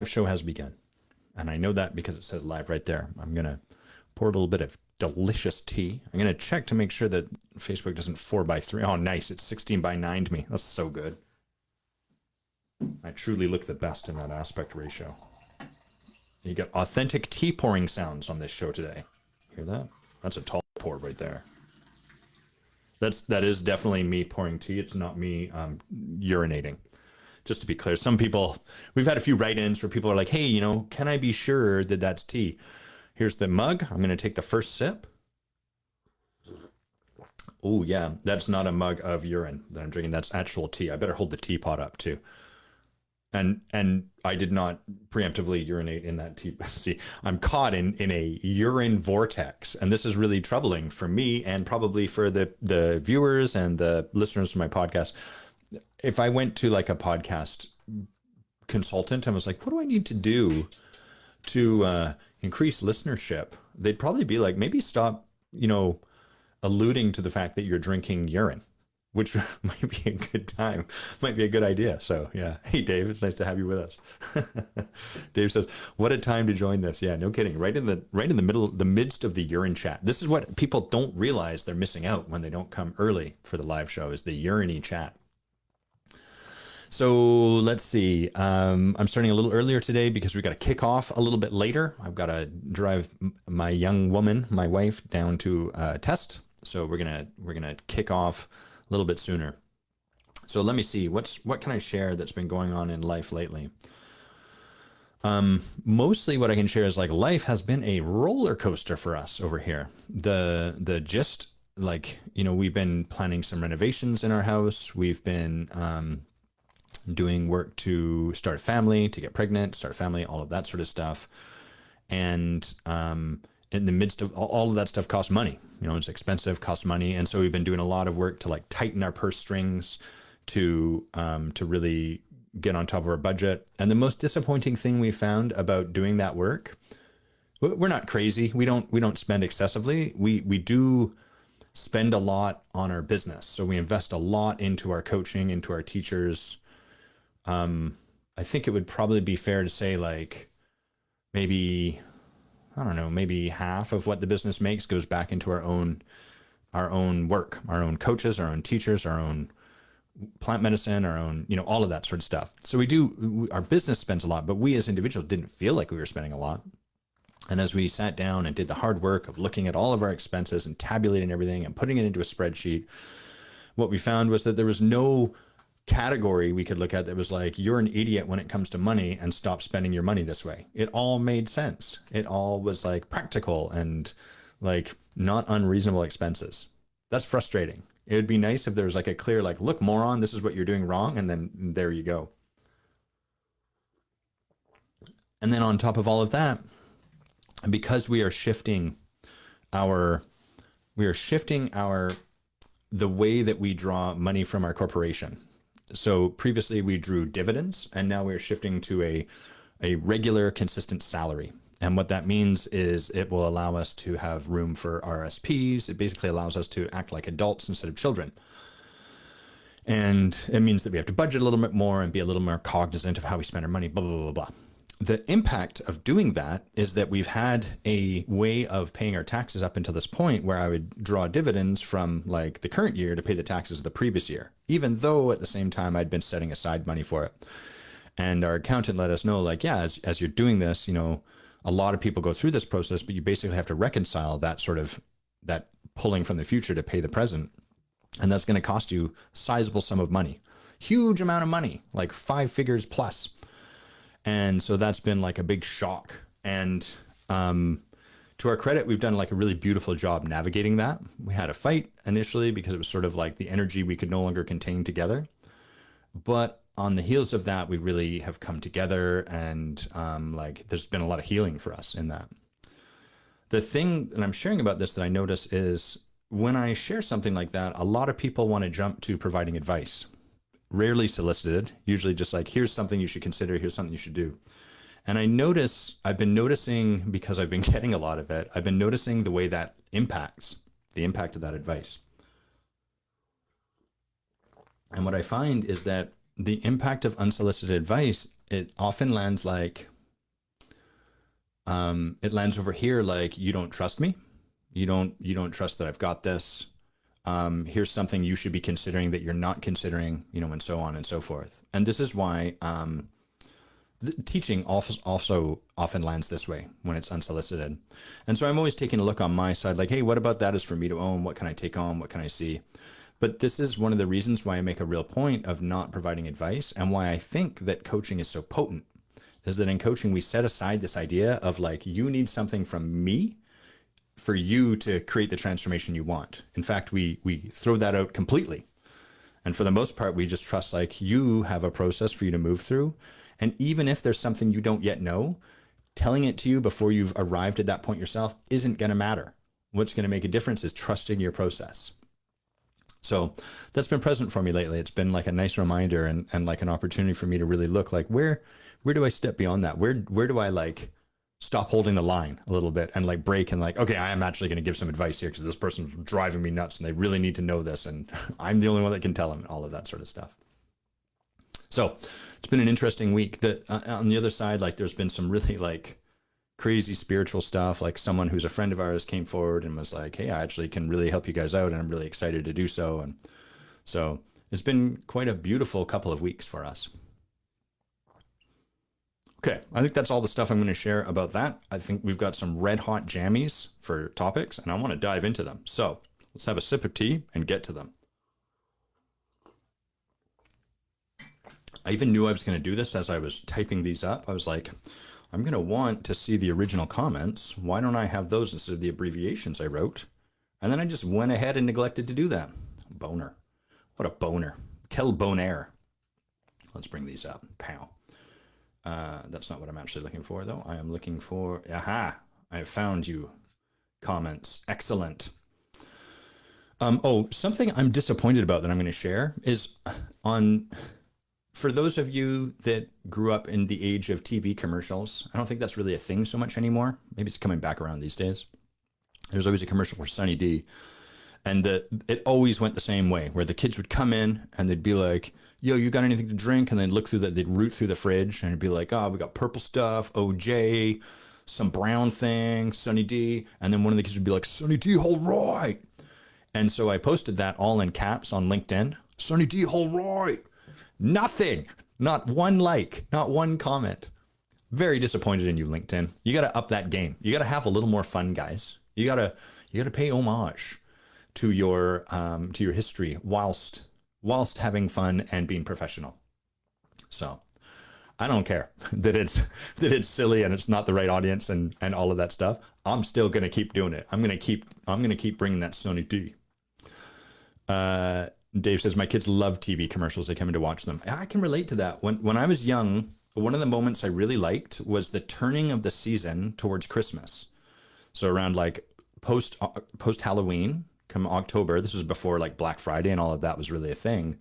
Show has begun. And I know that because it says live right there. I'm going to pour a little bit of delicious tea. I'm going to check to make sure that Facebook doesn't 4:3. Oh, nice. It's 16:9 to me. That's so good. I truly look the best in that aspect ratio. You got authentic tea pouring sounds on this show today. Hear that? That's a tall pour right there. That is definitely me pouring tea. It's not me urinating. Just to be clear, some people, we've had a few write-ins where people are like, hey, you know, can I be sure that that's tea? Here's the mug. I'm going to take the first sip. Oh, yeah, that's not a mug of urine that I'm drinking. That's actual tea. I better hold the teapot up too. And I did not preemptively urinate in that tea. See, I'm caught in a urine vortex, and this is really troubling for me and probably for the viewers and the listeners of my podcast. If I went to like a podcast consultant and was like, what do I need to do to increase listenership? They'd probably be like, maybe stop, alluding to the fact that you're drinking urine, which might be a good time, might be a good idea. So yeah. Hey, Dave, it's nice to have you with us. Dave says, what a time to join this. Yeah, no kidding. Right in the middle, the midst of the urine chat. This is what people don't realize they're missing out when they don't come early for the live show, is the urine chat. So let's see. I'm starting a little earlier today because we got to kick off a little bit later. I've got to drive my young woman, my wife, down to a test. So we're gonna kick off a little bit sooner. So let me see. What can I share that's been going on in life lately? Mostly what I can share is like life has been a roller coaster for us over here. The gist, like, we've been planning some renovations in our house. We've been doing work to start a family, to get pregnant, start a family, all of that sort of stuff. And in the midst of all of that stuff costs money. It's expensive, costs money. And so we've been doing a lot of work to like tighten our purse strings to really get on top of our budget. And the most disappointing thing we found about doing that work, we're not crazy. We don't spend excessively. We do spend a lot on our business. So we invest a lot into our coaching, into our teachers. I think it would probably be fair to say like maybe, I don't know, maybe half of what the business makes goes back into our own work, our own coaches, our own teachers, our own plant medicine, our own, all of that sort of stuff. So our business spends a lot, but we as individuals didn't feel like we were spending a lot. And as we sat down and did the hard work of looking at all of our expenses and tabulating everything and putting it into a spreadsheet, what we found was that there was no category we could look at that was like, you're an idiot when it comes to money and stop spending your money this way. It all made sense. It all was like practical and like not unreasonable expenses. That's frustrating. It would be nice if there was like a clear, like, look, moron, this is what you're doing wrong. And then there you go. And then on top of all of that, because we are shifting the way that we draw money from our corporation. So previously we drew dividends, and now we're shifting to a regular, consistent salary. And what that means is it will allow us to have room for RSPs. It basically allows us to act like adults instead of children. And it means that we have to budget a little bit more and be a little more cognizant of how we spend our money, blah, blah, blah, blah. The impact of doing that is that we've had a way of paying our taxes up until this point where I would draw dividends from like the current year to pay the taxes of the previous year, even though at the same time I'd been setting aside money for it. And our accountant let us know, like, yeah, as you're doing this, a lot of people go through this process, but you basically have to reconcile that pulling from the future to pay the present. And that's going to cost you a sizable sum of money, huge amount of money, like 5 figures plus. And so that's been like a big shock. And to our credit, we've done like a really beautiful job navigating that. We had a fight initially because it was sort of like the energy we could no longer contain together. But on the heels of that, we really have come together, and like there's been a lot of healing for us in that. The thing that I'm sharing about this that I notice is when I share something like that, a lot of people want to jump to providing advice. Rarely solicited, usually just like, here's something you should consider, here's something you should do. And I've been noticing, because I've been getting a lot of it, I've been noticing the way that the impact of that advice. And what I find is that the impact of unsolicited advice it often lands like, it lands over here like, you don't trust me. You don't trust that I've got this. Here's something you should be considering that you're not considering, and so on and so forth. And this is why teaching also often lands this way when it's unsolicited. And so I'm always taking a look on my side, like, hey, what about that is for me to own? What can I take on? What can I see? But this is one of the reasons why I make a real point of not providing advice, and why I think that coaching is so potent, is that in coaching, we set aside this idea of like, you need something from me for you to create the transformation you want. In fact, we throw that out completely. And for the most part, we just trust like you have a process for you to move through. And even if there's something you don't yet know, telling it to you before you've arrived at that point yourself isn't going to matter. What's going to make a difference is trusting your process. So that's been present for me lately. It's been like a nice reminder and like an opportunity for me to really look like, where do I step beyond that? Where do I like stop holding the line a little bit and like break and like, okay, I am actually going to give some advice here because this person's driving me nuts and they really need to know this. And I'm the only one that can tell them, all of that sort of stuff. So it's been an interesting week. On the other side, like there's been some really like crazy spiritual stuff. Like someone who's a friend of ours came forward and was like, hey, I actually can really help you guys out. And I'm really excited to do so. And so it's been quite a beautiful couple of weeks for us. Okay, I think that's all the stuff I'm going to share about that. I think we've got some red hot jammies for topics, and I want to dive into them. So let's have a sip of tea and get to them. I even knew I was going to do this as I was typing these up. I was like, I'm going to want to see the original comments. Why don't I have those instead of the abbreviations I wrote? And then I just went ahead and neglected to do that. Boner. What a boner. Quel bonheur. Let's bring these up. Pow. That's not what I'm actually looking for, though. I am looking for... Aha! I have found you. Comments. Excellent. Something I'm disappointed about that I'm going to share is for those of you that grew up in the age of TV commercials, I don't think that's really a thing so much anymore. Maybe it's coming back around these days. There's always a commercial for Sunny D. And it always went the same way, where the kids would come in and they'd be like, yo, you got anything to drink? And they'd look through they'd root through the fridge and it'd be like, oh, we got purple stuff, OJ, some brown thing, Sunny D. And then one of the kids would be like, Sunny D, all right. And so I posted that all in caps on LinkedIn. Sunny D, all right. Nothing, not one like, not one comment. Very disappointed in you, LinkedIn. You got to up that game. You got to have a little more fun, guys. You got to pay homage to your history whilst having fun and being professional. So I don't care that it's silly and it's not the right audience and all of that stuff. I'm still going to keep doing it. I'm going to keep bringing that Sunny D. Dave says, my kids love TV commercials. They come in to watch them. I can relate to that. When I was young, one of the moments I really liked was the turning of the season towards Christmas. So around like post Halloween, come October, this was before like Black Friday and all of that was really a thing,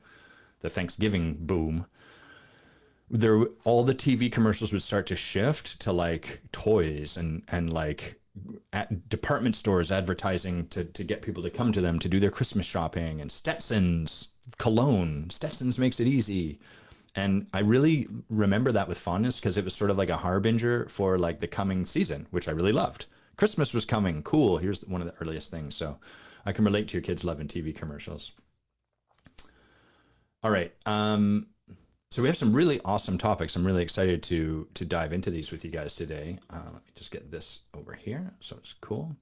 the Thanksgiving boom, all the TV commercials would start to shift to like toys and like at department stores advertising to get people to come to them to do their Christmas shopping, and Stetson's cologne. Stetson's makes it easy. And I really remember that with fondness because it was sort of like a harbinger for like the coming season, which I really loved. Christmas was coming. Cool. Here's one of the earliest things. So I can relate to your kids loving TV commercials. All right. So we have some really awesome topics. I'm really excited to dive into these with you guys today. Let me just get this over here. So it's cool.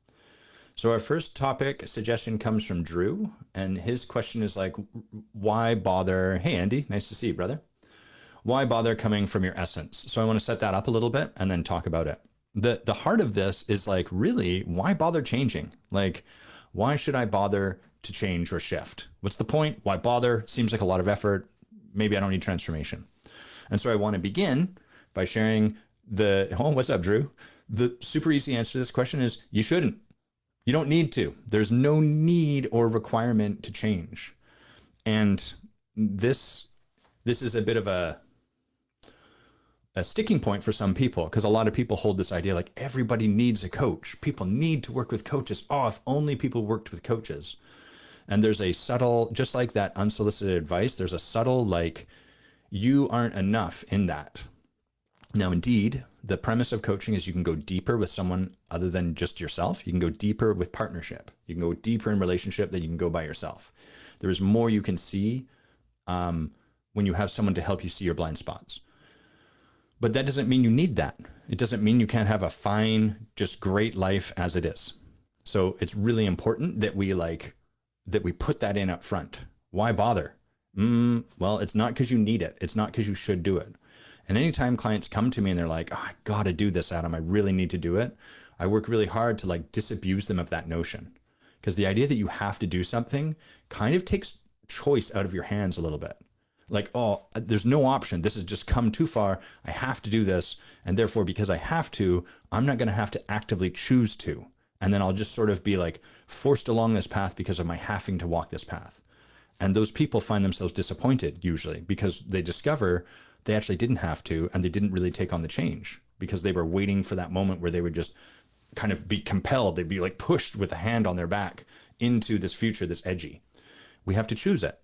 So our first topic suggestion comes from Drew, and his question is like, why bother? Hey, Andy, nice to see you, brother. Why bother coming from your essence? So I want to set that up a little bit and then talk about it. The heart of this is like, really, why bother changing? Like, why should I bother to change or shift? What's the point? Why bother? Seems like a lot of effort. Maybe I don't need transformation. And so I want to begin by sharing what's up, Drew? The super easy answer to this question is you shouldn't. You don't need to. There's no need or requirement to change. And this is a bit of a sticking point for some people, because a lot of people hold this idea like everybody needs a coach. People need to work with coaches. Oh, if only people worked with coaches. And there's a subtle, just like that unsolicited advice, there's a subtle like, you aren't enough in that. Now, indeed, the premise of coaching is you can go deeper with someone other than just yourself. You can go deeper with partnership. You can go deeper in relationship than you can go by yourself. There is more you can see when you have someone to help you see your blind spots. But that doesn't mean you need that. It doesn't mean you can't have a fine, just great life as it is. So it's really important that we put that in up front. Why bother? Well, it's not because you need it. It's not because you should do it. And anytime clients come to me and they're like, oh, I got to do this, Adam, I really need to do it, I work really hard to like disabuse them of that notion. Because the idea that you have to do something kind of takes choice out of your hands a little bit. Like, oh, there's no option. This has just come too far. I have to do this. And therefore, because I have to, I'm not going to have to actively choose to. And then I'll just sort of be like forced along this path because of my having to walk this path. And those people find themselves disappointed usually because they discover they actually didn't have to, and they didn't really take on the change because they were waiting for that moment where they would just kind of be compelled. They'd be like pushed with a hand on their back into this future that's edgy. We have to choose it.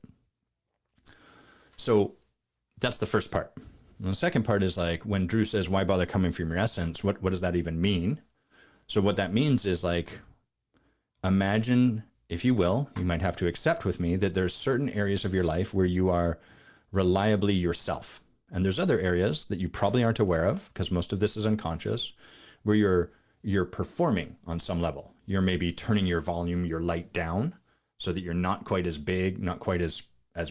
So that's the first part. And the second part is like when Drew says, why bother coming from your essence? What does that even mean? So what that means is like, imagine, if you will, you might have to accept with me that there's certain areas of your life where you are reliably yourself. And there's other areas that you probably aren't aware of because most of this is unconscious, where you're performing on some level. You're maybe turning your volume, your light down so that you're not quite as big, not quite as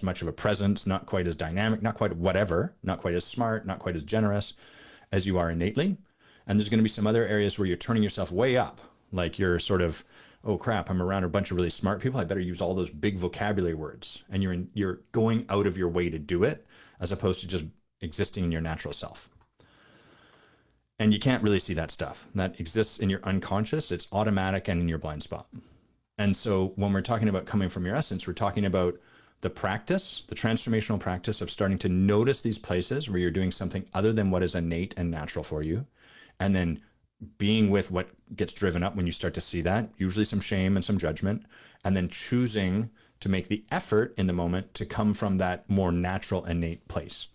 much of a presence, not quite as dynamic, not quite whatever, not quite as smart, not quite as generous as you are innately. And there's going to be some other areas where you're turning yourself way up. Like you're sort of, oh crap, I'm around a bunch of really smart people. I better use all those big vocabulary words. And you're going out of your way to do it as opposed to just existing in your natural self. And you can't really see that stuff. That exists in your unconscious. It's automatic and in your blind spot. And so when we're talking about coming from your essence, we're talking about the practice, the transformational practice of starting to notice these places where you're doing something other than what is innate and natural for you. And then being with what gets driven up when you start to see that, usually some shame and some judgment, and then choosing to make the effort in the moment to come from that more natural, innate place.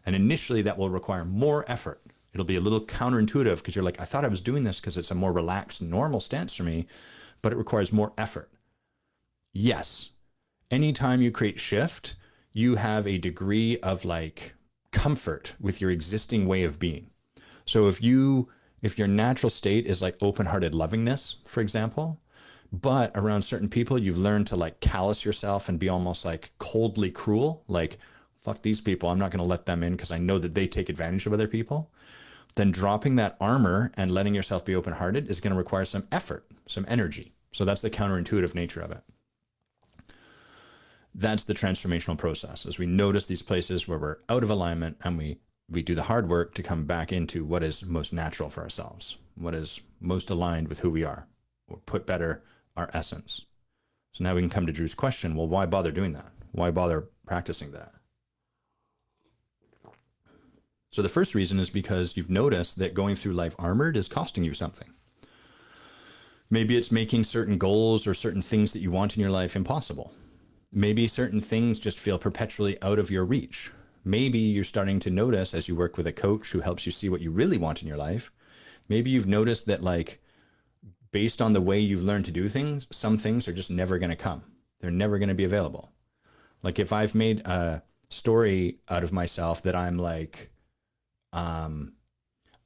And initially that will require more effort. It'll be a little counterintuitive because you're like, I thought I was doing this because it's a more relaxed, normal stance for me, but it requires more effort. Yes. Anytime you create shift, you have a degree of like comfort with your existing way of being. So if your natural state is like open-hearted lovingness, for example, but around certain people, you've learned to like callous yourself and be almost like coldly cruel, like, fuck these people, I'm not going to let them in because I know that they take advantage of other people, then dropping that armor and letting yourself be open-hearted is going to require some effort, some energy. So that's the counterintuitive nature of it. That's the transformational process, as we notice these places where we're out of alignment and we do the hard work to come back into what is most natural for ourselves, what is most aligned with who we are, or put better, our essence. So now we can come to Drew's question, well, why bother doing that? Why bother practicing that? So the first reason is because you've noticed that going through life armored is costing you something. Maybe it's making certain goals or certain things that you want in your life impossible. Maybe certain things just feel perpetually out of your reach. Maybe you're starting to notice as you work with a coach who helps you see what you really want in your life. Maybe you've noticed that like based on the way you've learned to do things, some things are just never going to come. They're never going to be available. Like if I've made a story out of myself that I'm like,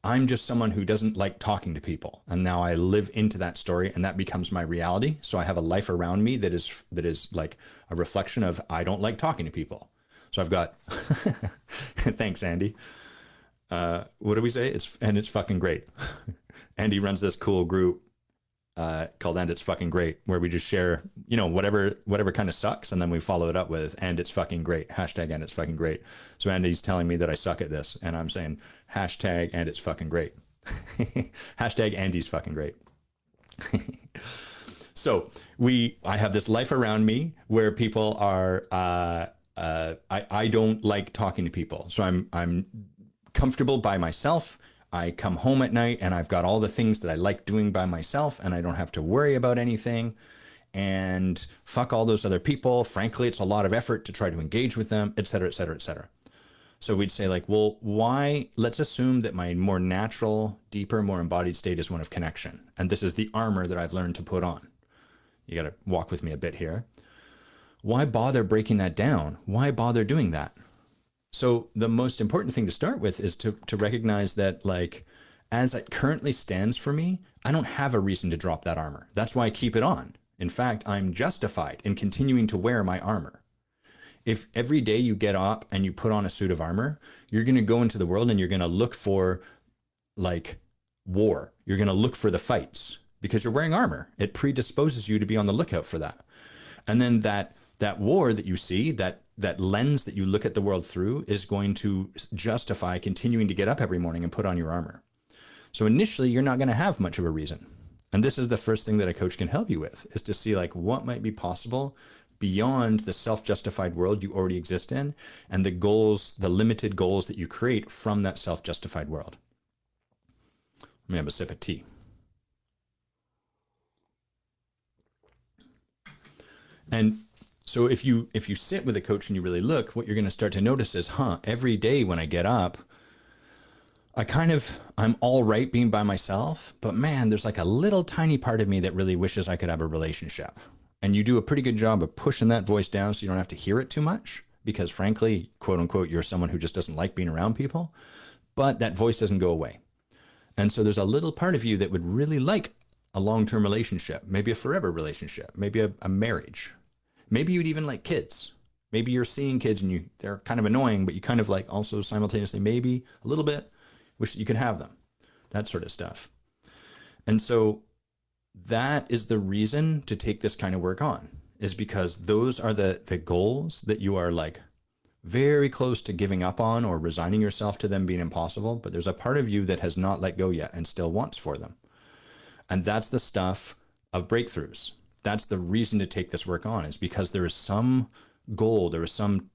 I'm just someone who doesn't like talking to people. And now I live into that story and that becomes my reality. So I have a life around me that is like a reflection of, I don't like talking to people. So I've got, thanks, Andy. What do we say? It's fucking great. Andy runs this cool group called And It's Fucking Great, where we just share, whatever kind of sucks. And then we follow it up with, and it's fucking great. Hashtag and it's fucking great. So Andy's telling me that I suck at this. And I'm saying hashtag and it's fucking great. Hashtag Andy's fucking great. So I have this life around me where people are, I don't like talking to people. So I'm comfortable by myself. I come home at night and I've got all the things that I like doing by myself and I don't have to worry about anything, and fuck all those other people. Frankly, it's a lot of effort to try to engage with them, et cetera, et cetera, et cetera. So we'd say like, well, why? Let's assume that my more natural, deeper, more embodied state is one of connection. And this is the armor that I've learned to put on. You got to walk with me a bit here. Why bother breaking that down? Why bother doing that? So the most important thing to start with is to recognize that, like, as it currently stands for me, I don't have a reason to drop that armor. That's why I keep it on. In fact, I'm justified in continuing to wear my armor. If every day you get up and you put on a suit of armor, you're going to go into the world and you're going to look for like war. You're going to look for the fights because you're wearing armor. It predisposes you to be on the lookout for that. And then that war that you see, that lens that you look at the world through is going to justify continuing to get up every morning and put on your armor. So initially, you're not going to have much of a reason. And this is the first thing that a coach can help you with, is to see like what might be possible beyond the self-justified world you already exist in and the goals, the limited goals that you create from that self-justified world. Let me have a sip of tea. And so if you sit with a coach and you really look, what you're going to start to notice is, every day when I get up, I'm all right being by myself, but man, there's like a little tiny part of me that really wishes I could have a relationship. And you do a pretty good job of pushing that voice down so you don't have to hear it too much because frankly, quote unquote, you're someone who just doesn't like being around people, but that voice doesn't go away. And so there's a little part of you that would really like a long-term relationship, maybe a forever relationship, maybe a marriage. Maybe you'd even like kids. Maybe you're seeing kids and they're kind of annoying, but you kind of like also simultaneously, maybe a little bit, wish you could have them, that sort of stuff. And so that is the reason to take this kind of work on, is because those are the goals that you are like very close to giving up on or resigning yourself to them being impossible. But there's a part of you that has not let go yet and still wants for them. And that's the stuff of breakthroughs. That's the reason to take this work on, is because there is some goal, there is some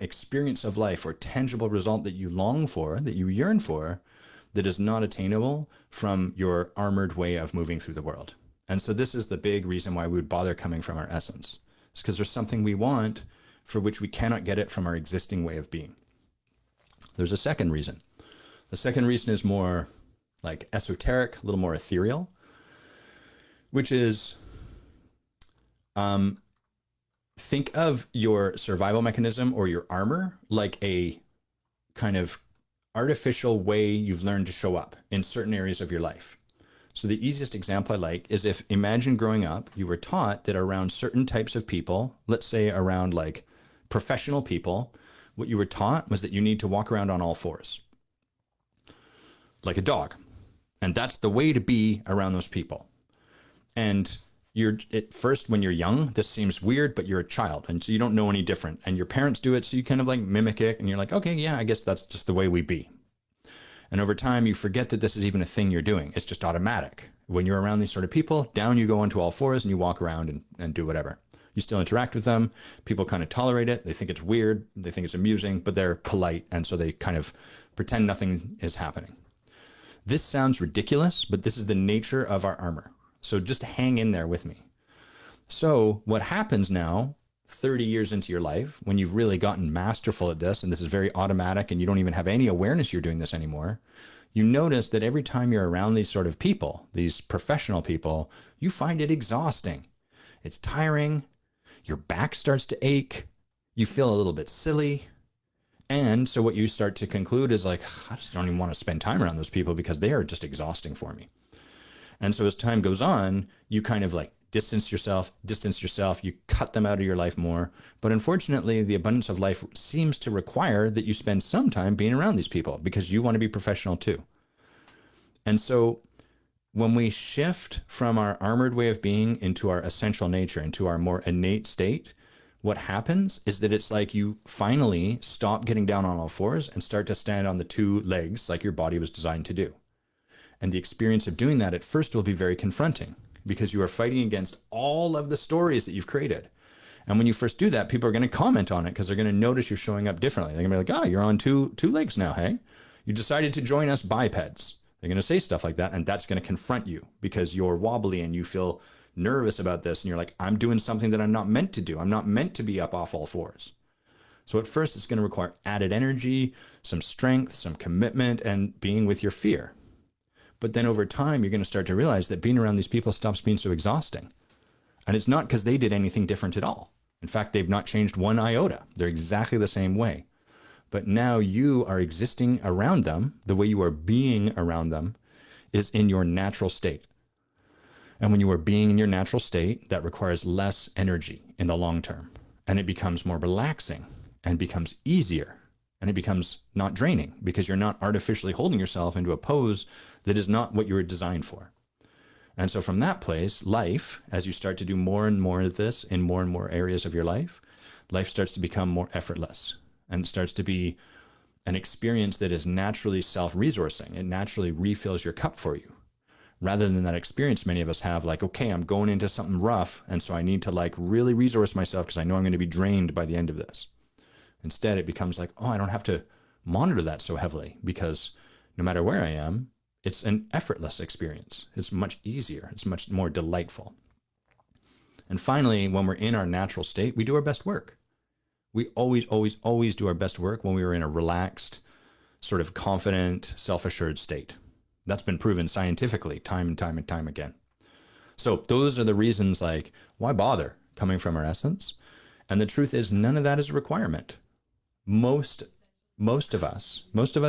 experience of life or tangible result that you long for, that you yearn for, that is not attainable from your armored way of moving through the world. And so this is the big reason why we would bother coming from our essence. It's because there's something we want for which we cannot get it from our existing way of being. There's a second reason. The second reason is more like esoteric, a little more ethereal, which is think of your survival mechanism or your armor like a kind of artificial way you've learned to show up in certain areas of your life. So the easiest example I like is if, imagine growing up, you were taught that around certain types of people, let's say around like professional people, what you were taught was that you need to walk around on all fours, like a dog. And that's the way to be around those people. And you're at first, when you're young, this seems weird, but you're a child. And so you don't know any different. And your parents do it. So you kind of like mimic it. And you're like, okay, yeah, I guess that's just the way we be. And over time, you forget that this is even a thing you're doing. It's just automatic. When you're around these sort of people, down you go onto all fours and you walk around and do whatever. You still interact with them. People kind of tolerate it. They think it's weird. They think it's amusing, but they're polite. And so they kind of pretend nothing is happening. This sounds ridiculous, but this is the nature of our armor. So just hang in there with me. So what happens now, 30 years into your life, when you've really gotten masterful at this, and this is very automatic and you don't even have any awareness you're doing this anymore, you notice that every time you're around these sort of people, these professional people, you find it exhausting. It's tiring. Your back starts to ache. You feel a little bit silly. And so what you start to conclude is like, I just don't even want to spend time around those people because they are just exhausting for me. And so as time goes on, you kind of like distance yourself, you cut them out of your life more. But unfortunately, the abundance of life seems to require that you spend some time being around these people because you want to be professional too. And so when we shift from our armored way of being into our essential nature, into our more innate state, what happens is that it's like you finally stop getting down on all fours and start to stand on the two legs like your body was designed to do. And the experience of doing that at first will be very confronting because you are fighting against all of the stories that you've created. And when you first do that, people are going to comment on it because they're going to notice you're showing up differently. They're going to be like, oh, you're on two legs now, hey? You decided to join us bipeds. They're going to say stuff like that, and that's going to confront you because you're wobbly and you feel nervous about this. And you're like, I'm doing something that I'm not meant to do. I'm not meant to be up off all fours. So at first, it's going to require added energy, some strength, some commitment, and being with your fear. But then over time, you're going to start to realize that being around these people stops being so exhausting. And it's not because they did anything different at all. In fact, they've not changed one iota. They're exactly the same way. But now you are existing around them. The way you are being around them is in your natural state. And when you are being in your natural state, that requires less energy in the long term. And it becomes more relaxing and becomes easier. And it becomes not draining because you're not artificially holding yourself into a pose that is not what you were designed for. And so from that place, life, as you start to do more and more of this in more and more areas of your life, life starts to become more effortless. And it starts to be an experience that is naturally self-resourcing. It naturally refills your cup for you. Rather than that experience many of us have, like, okay, I'm going into something rough, and so I need to like really resource myself because I know I'm going to be drained by the end of this. Instead, it becomes like, oh, I don't have to monitor that so heavily because no matter where I am, it's an effortless experience. It's much easier. It's much more delightful. And finally, when we're in our natural state, we do our best work. We always, always, always do our best work when we are in a relaxed, sort of confident, self-assured state. That's been proven scientifically time and time and time again. So those are the reasons, like, why bother coming from our essence? And the truth is, none of that is a requirement. Most of us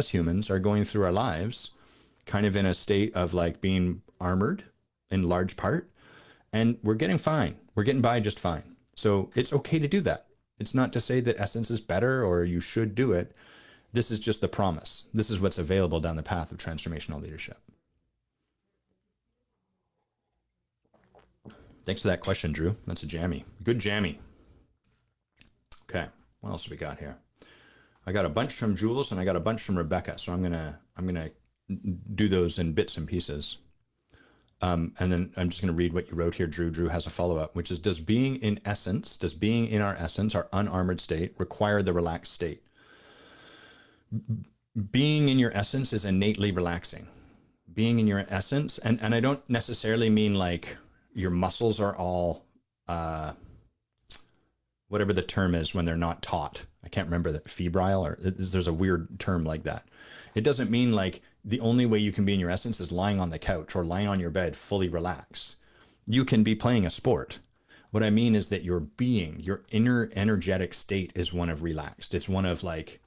humans are going through our lives kind of in a state of like being armored in large part, and we're getting fine. We're getting by just fine. So it's okay to do that. It's not to say that essence is better or you should do it. This is just the promise. This is what's available down the path of transformational leadership. Thanks for that question, Drew. That's a jammy. Good jammy. Okay, what else do we got here? I got a bunch from Jules and I got a bunch from Rebecca. So I'm gonna do those in bits and pieces. And then I'm just going to read what you wrote here, Drew. Drew has a follow-up, which is, does being in our essence, our unarmored state, require the relaxed state? Being in your essence is innately relaxing. Being in your essence, and I don't necessarily mean like your muscles are all, whatever the term is when they're not taut. I can't remember that, febrile, or there's a weird term like that. It doesn't mean like the only way you can be in your essence is lying on the couch or lying on your bed fully relaxed. You can be playing a sport. What I mean is that your being, your inner energetic state is one of relaxed. It's one of like,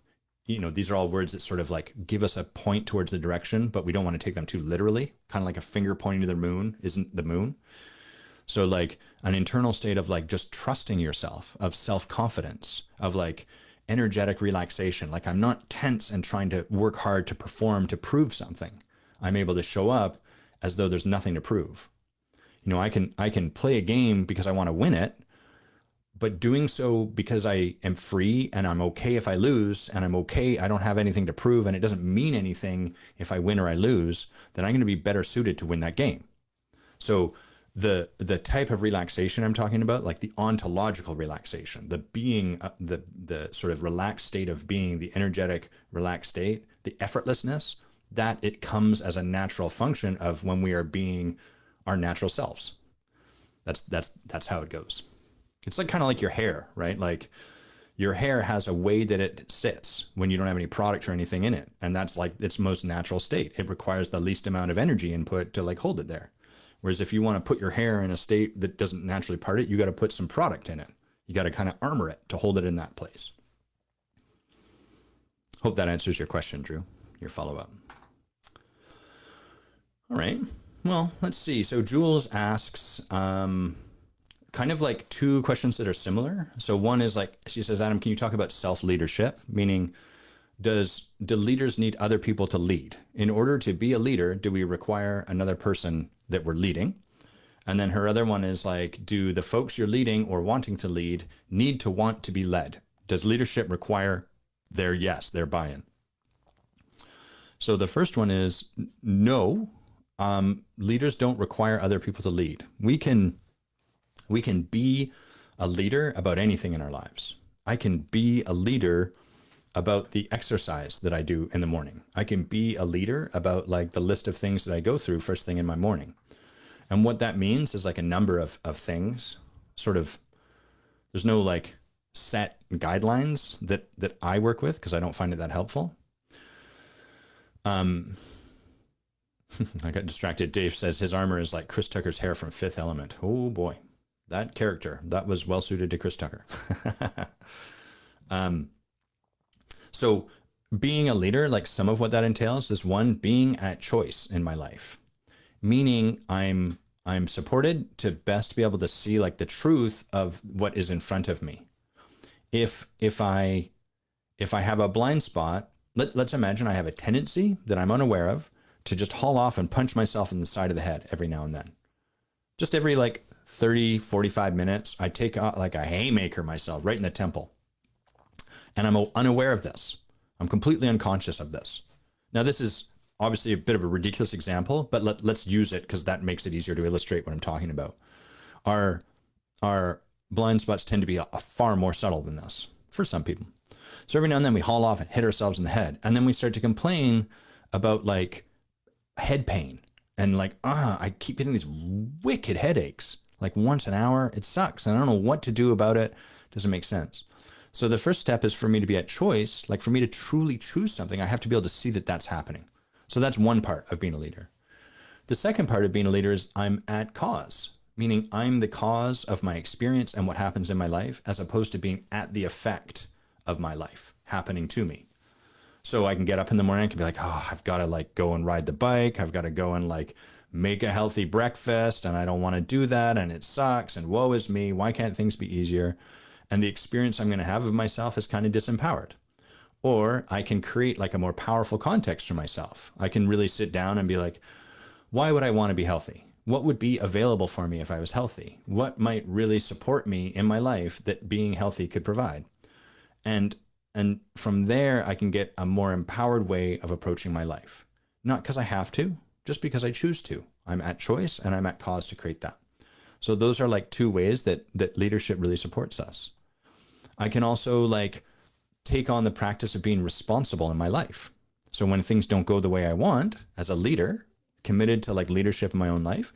these are all words that sort of like give us a point towards the direction, but we don't want to take them too literally. Kind of like a finger pointing to the moon isn't the moon. So like an internal state of like just trusting yourself, of self-confidence, of like energetic relaxation. Like I'm not tense and trying to work hard to perform, to prove something. I'm able to show up as though there's nothing to prove. I can play a game because I want to win it, but doing so because I am free and I'm okay if I lose, and I'm okay, I don't have anything to prove, and it doesn't mean anything if I win or I lose, then I'm going to be better suited to win that game. So the type of relaxation I'm talking about, like the ontological relaxation, the being, the sort of relaxed state of being, the energetic relaxed state, the effortlessness, that it comes as a natural function of when we are being our natural selves. That's how it goes. It's like kind of like your hair, right? Like your hair has a way that it sits when you don't have any product or anything in it. And that's like its most natural state. It requires the least amount of energy input to like hold it there. Whereas if you want to put your hair in a state that doesn't naturally part it, you got to put some product in it. You got to kind of armor it to hold it in that place. Hope that answers your question, Drew, your follow-up. All right. Well, let's see. So Jules asks kind of like two questions that are similar. So one is like, she says, Adam, can you talk about self-leadership? Meaning, do leaders need other people to lead? In order to be a leader, do we require another person that we're leading? And then her other one is like, do the folks you're leading or wanting to lead need to want to be led? Does leadership require their buy-in? So the first one is no, leaders don't require other people to lead. We can be a leader about anything in our lives. I can be a leader about the exercise that I do in the morning. I can be a leader about like the list of things that I go through first thing in my morning. And what that means is like a number of things, sort of, there's no like set guidelines that I work with because I don't find it that helpful. I got distracted. Dave says his armor is like Chris Tucker's hair from Fifth Element. Oh boy, that character, that was well suited to Chris Tucker. So being a leader, like some of what that entails is one, being at choice in my life, meaning I'm supported to best be able to see like the truth of what is in front of me. If I have a blind spot, let's imagine I have a tendency that I'm unaware of to just haul off and punch myself in the side of the head every now and then. Just every like 30, 45 minutes, I take like a haymaker myself right in the temple. And I'm unaware of this. I'm completely unconscious of this. Now, this is obviously a bit of a ridiculous example, but let's use it because that makes it easier to illustrate what I'm talking about. Our blind spots tend to be far more subtle than this for some people. So every now and then we haul off and hit ourselves in the head. And then we start to complain about like head pain and like, I keep getting these wicked headaches. Like once an hour, it sucks. And I don't know what to do about it. It doesn't make sense. So the first step is for me to be at choice. Like for me to truly choose something, I have to be able to see that that's happening. So that's one part of being a leader. The second part of being a leader is I'm at cause, meaning I'm the cause of my experience and what happens in my life, as opposed to being at the effect of my life happening to me. So I can get up in the morning and can be like, I've got to like go and ride the bike. I've got to go and like make a healthy breakfast, and I don't want to do that. And it sucks. And woe is me. Why can't things be easier? And the experience I'm going to have of myself is kind of disempowered. Or I can create like a more powerful context for myself. I can really sit down and be like, why would I want to be healthy? What would be available for me if I was healthy? What might really support me in my life that being healthy could provide? And from there, I can get a more empowered way of approaching my life. Not because I have to, just because I choose to. I'm at choice and I'm at cause to create that. So those are like two ways that leadership really supports us. I can also like take on the practice of being responsible in my life. So when things don't go the way I want, as a leader, committed to like leadership in my own life,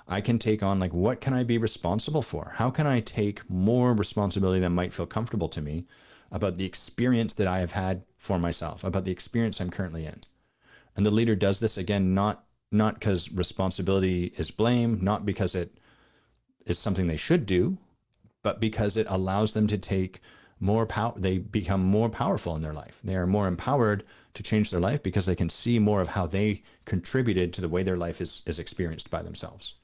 I can take on like, what can I be responsible for? How can I take more responsibility than might feel comfortable to me about the experience that I have had for myself, about the experience I'm currently in? And the leader does this again, not because responsibility is blame, not because it is something they should do, but because it allows them to take more power. They become more powerful in their life. They are more empowered to change their life because they can see more of how they contributed to the way their life is experienced by themselves.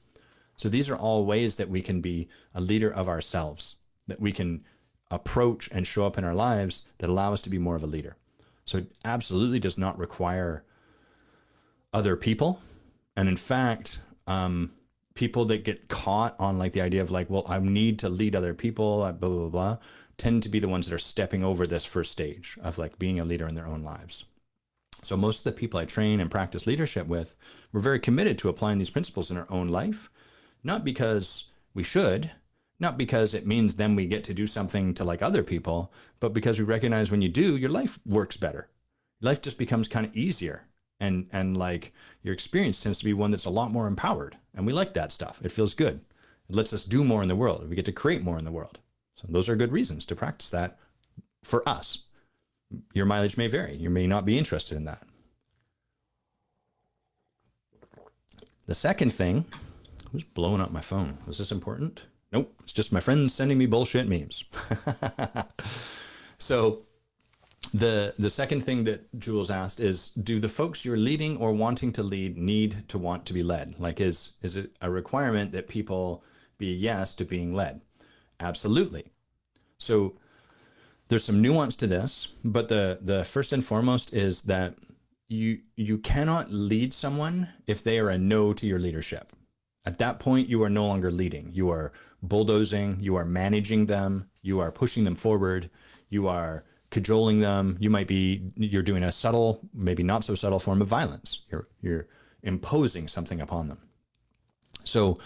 So these are all ways that we can be a leader of ourselves, that we can approach and show up in our lives that allow us to be more of a leader. So it absolutely does not require other people. And in fact, people that get caught on like the idea of like, well, I need to lead other people, blah, blah, blah, tend to be the ones that are stepping over this first stage of like being a leader in their own lives. So most of the people I train and practice leadership with, we're very committed to applying these principles in our own life, not because we should, not because it means then we get to do something to like other people, but because we recognize when you do, your life works better. Life just becomes kind of easier. And like your experience tends to be one that's a lot more empowered. And we like that stuff. It feels good. It lets us do more in the world. We get to create more in the world. So those are good reasons to practice that for us. Your mileage may vary. You may not be interested in that. The second thing, who's blowing up my phone? Was this important? Nope. It's just my friends sending me bullshit memes. So the second thing that Jules asked is, do the folks you're leading or wanting to lead need to want to be led? Like, is it a requirement that people be a yes to being led? Absolutely. So there's some nuance to this, but the first and foremost is that you cannot lead someone if they are a no to your leadership. At that point, you are no longer leading. You are bulldozing, you are managing them, you are pushing them forward, you are cajoling them. You're doing a subtle, maybe not so subtle form of violence. You're imposing something upon them. So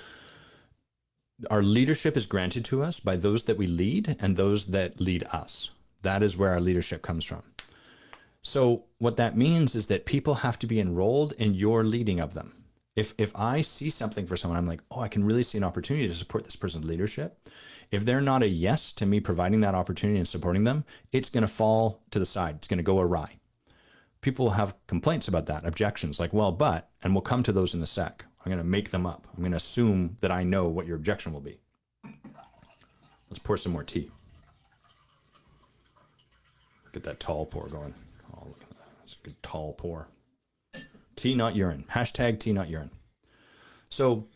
our leadership is granted to us by those that we lead and those that lead us. That is where our leadership comes from. So what that means is that people have to be enrolled in your leading of them. If I see something for someone, I'm like, oh, I can really see an opportunity to support this person's leadership. If they're not a yes to me providing that opportunity and supporting them, it's going to fall to the side. It's going to go awry. People have complaints about that, objections like, well, but, and we'll come to those in a sec. I'm going to make them up. I'm going to assume that I know what your objection will be. Let's pour some more tea. Get that tall pour going. Oh, look at that. That's a good tall pour. Tea, not urine. Hashtag tea, not urine. So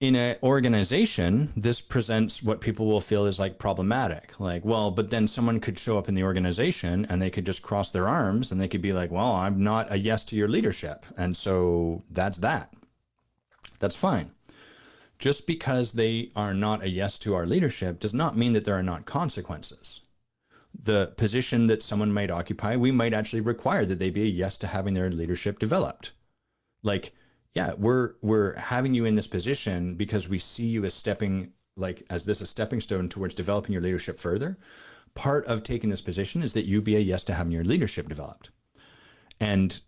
in an organization, this presents what people will feel is like problematic. Like, well, but then someone could show up in the organization and they could just cross their arms and they could be like, well, I'm not a yes to your leadership. And so that's that. That's fine. Just because they are not a yes to our leadership does not mean that there are not consequences. The position that someone might occupy, we might actually require that they be a yes to having their leadership developed. Like, yeah, we're having you in this position because we see you as stepping, like, as this a stepping stone towards developing your leadership further. Part of taking this position is that you be a yes to having your leadership developed. And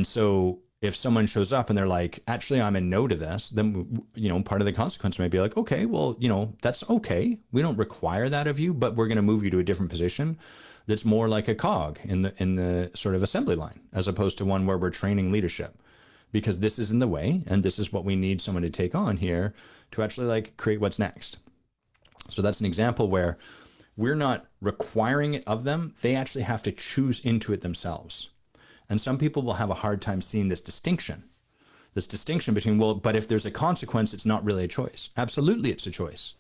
so if someone shows up and they're like, actually, I'm a no to this, then, you know, part of the consequence might be like, okay, well, you know, that's okay. We don't require that of you, but we're going to move you to a different position that's more like a cog in the sort of assembly line, as opposed to one where we're training leadership, because this is in the way. And this is what we need someone to take on here to actually like create what's next. So that's an example where we're not requiring it of them. They actually have to choose into it themselves. And some people will have a hard time seeing this distinction between, well, but if there's a consequence, it's not really a choice. Absolutely, it's a choice.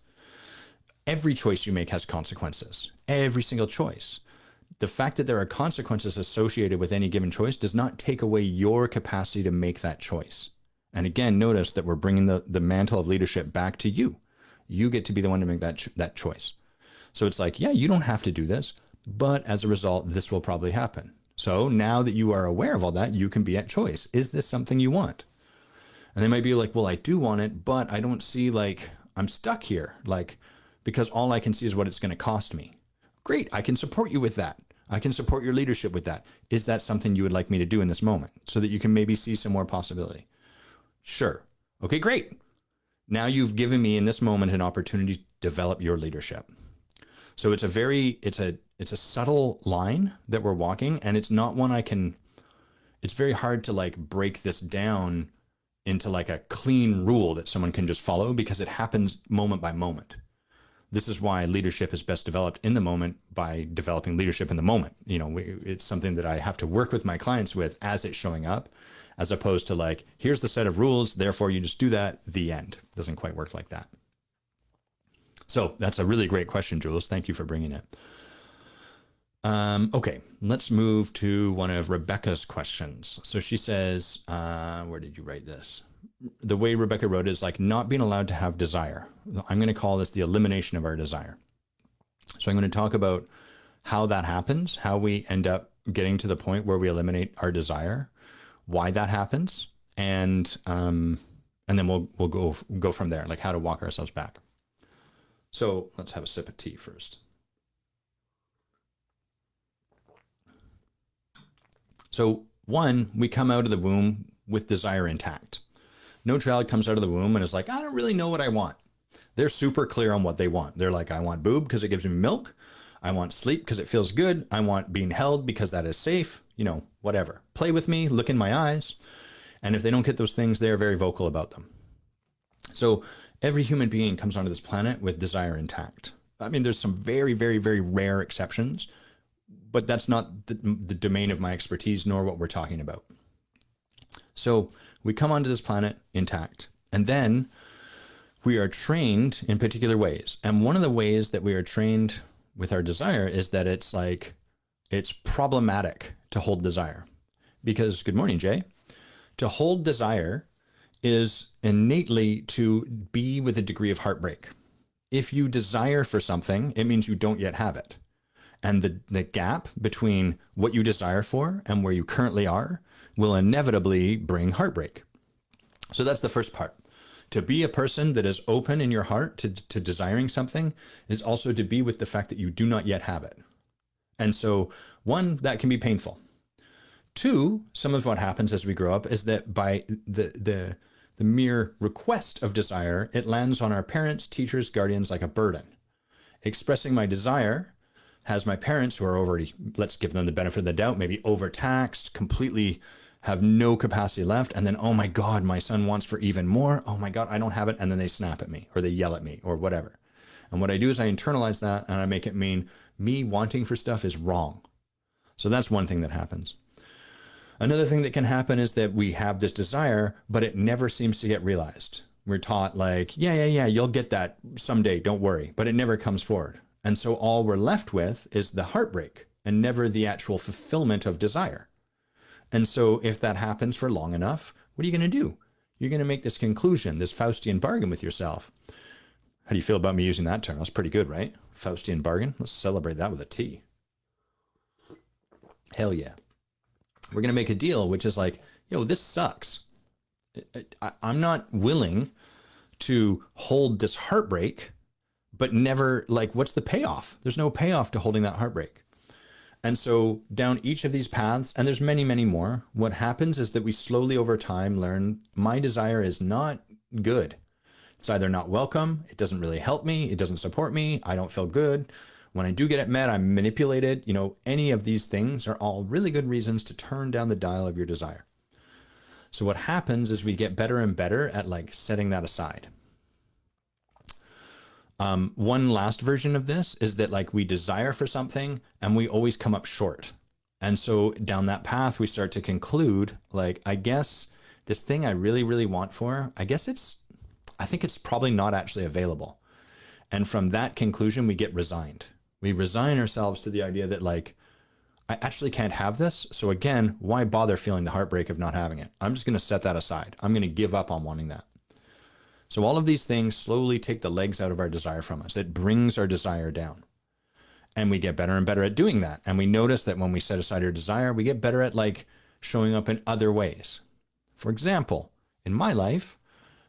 Every choice you make has consequences. Every single choice. The fact that there are consequences associated with any given choice does not take away your capacity to make that choice. And again, notice that we're bringing the mantle of leadership back to you. You get to be the one to make that choice. So it's like, yeah, you don't have to do this, but as a result, this will probably happen. So now that you are aware of all that, you can be at choice. Is this something you want? And they might be like, well, I do want it, but I don't see, like, I'm stuck here, like, because all I can see is what it's going to cost me. Great. I can support you with that. I can support your leadership with that. Is that something you would like me to do in this moment so that you can maybe see some more possibility? Sure. Okay, great. Now you've given me in this moment an opportunity to develop your leadership. So it's a subtle line that we're walking, and it's not one it's very hard to like break this down into like a clean rule that someone can just follow, because it happens moment by moment. This is why leadership is best developed in the moment, by developing leadership in the moment. You know, it's something that I have to work with my clients with as it's showing up, as opposed to like, here's the set of rules, therefore you just do that, the end. It doesn't quite work like that. So that's a really great question, Jules. Thank you for bringing it. Okay, let's move to one of Rebecca's questions. So she says, where did you write this? The way Rebecca wrote it is like not being allowed to have desire. I'm going to call this the elimination of our desire. So I'm going to talk about how that happens, how we end up getting to the point where we eliminate our desire, why that happens, and then we'll go from there, like how to walk ourselves back. So let's have a sip of tea first. So one, we come out of the womb with desire intact. No child comes out of the womb and is like, I don't really know what I want. They're super clear on what they want. They're like, I want boob because it gives me milk. I want sleep because it feels good. I want being held because that is safe. You know, whatever. Play with me, look in my eyes. And if they don't get those things, they're very vocal about them. So every human being comes onto this planet with desire intact. I mean, there's some very, very, very rare exceptions, but that's not the domain of my expertise, nor what we're talking about. So we come onto this planet intact, and then we are trained in particular ways. And one of the ways that we are trained with our desire is that it's like, it's problematic to hold desire. Because, good morning, Jay. To hold desire is innately to be with a degree of heartbreak. If you desire for something, it means you don't yet have it. And the gap between what you desire for and where you currently are will inevitably bring heartbreak. So that's the first part. To be a person that is open in your heart to desiring something is also to be with the fact that you do not yet have it. And so one, that can be painful. Two, some of what happens as we grow up is that by the mere request of desire, it lands on our parents, teachers, guardians like a burden. Expressing my desire has my parents, who are already, let's give them the benefit of the doubt, maybe overtaxed, completely have no capacity left. And then, oh my God, my son wants for even more. Oh my God, I don't have it. And then they snap at me or they yell at me or whatever. And what I do is I internalize that and I make it mean me wanting for stuff is wrong. So that's one thing that happens. Another thing that can happen is that we have this desire, but it never seems to get realized. We're taught like, yeah, you'll get that someday, don't worry, but it never comes forward. And so all we're left with is the heartbreak and never the actual fulfillment of desire. And so if that happens for long enough, what are you going to do? You're going to make this conclusion, this Faustian bargain with yourself. How do you feel about me using that term? That's pretty good, right? Faustian bargain. Let's celebrate that with a T. Hell yeah. We're going to make a deal, which is like, yo, this sucks. I'm not willing to hold this heartbreak, but never, like, what's the payoff? There's no payoff to holding that heartbreak. And so down each of these paths, and there's many, many more, what happens is that we slowly over time learn my desire is not good. It's either not welcome, it doesn't really help me, it doesn't support me, I don't feel good. When I do get it met, I'm manipulated. You know, any of these things are all really good reasons to turn down the dial of your desire. So what happens is we get better and better at like setting that aside. One last version of this is that like we desire for something and we always come up short. And so down that path, we start to conclude like, I guess this thing I really, really want for, I think it's probably not actually available. And from that conclusion, we get resigned. We resign ourselves to the idea that like, I actually can't have this. So again, why bother feeling the heartbreak of not having it? I'm just going to set that aside. I'm going to give up on wanting that. So all of these things slowly take the legs out of our desire from us. It brings our desire down. And we get better and better at doing that. And we notice that when we set aside our desire, we get better at like showing up in other ways. For example, in my life,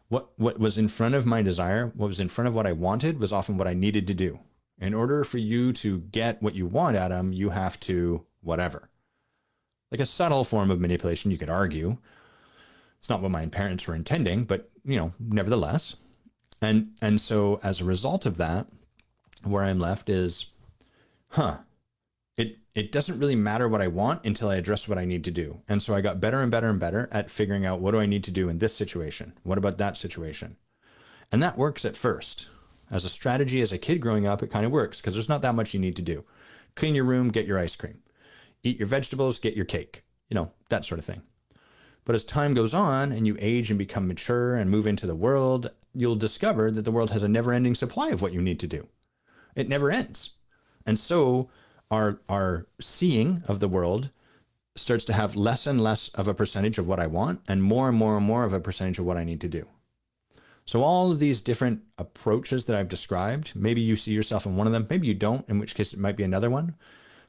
what was in front of my desire, what was in front of what I wanted was often what I needed to do. In order for you to get what you want, Adam, you have to whatever. Like a subtle form of manipulation, you could argue. It's not what my parents were intending, but you know, nevertheless. And so as a result of that, where I'm left is, it doesn't really matter what I want until I address what I need to do. And so I got better and better and better at figuring out what do I need to do in this situation? What about that situation? And that works at first. As a strategy, as a kid growing up, it kind of works because there's not that much you need to do. Clean your room, get your ice cream. Eat your vegetables, get your cake. You know, that sort of thing. But as time goes on and you age and become mature and move into the world, you'll discover that the world has a never-ending supply of what you need to do. It never ends. And so our seeing of the world starts to have less and less of a percentage of what I want and more of a percentage of what I need to do. So all of these different approaches that I've described, maybe you see yourself in one of them, maybe you don't, in which case it might be another one.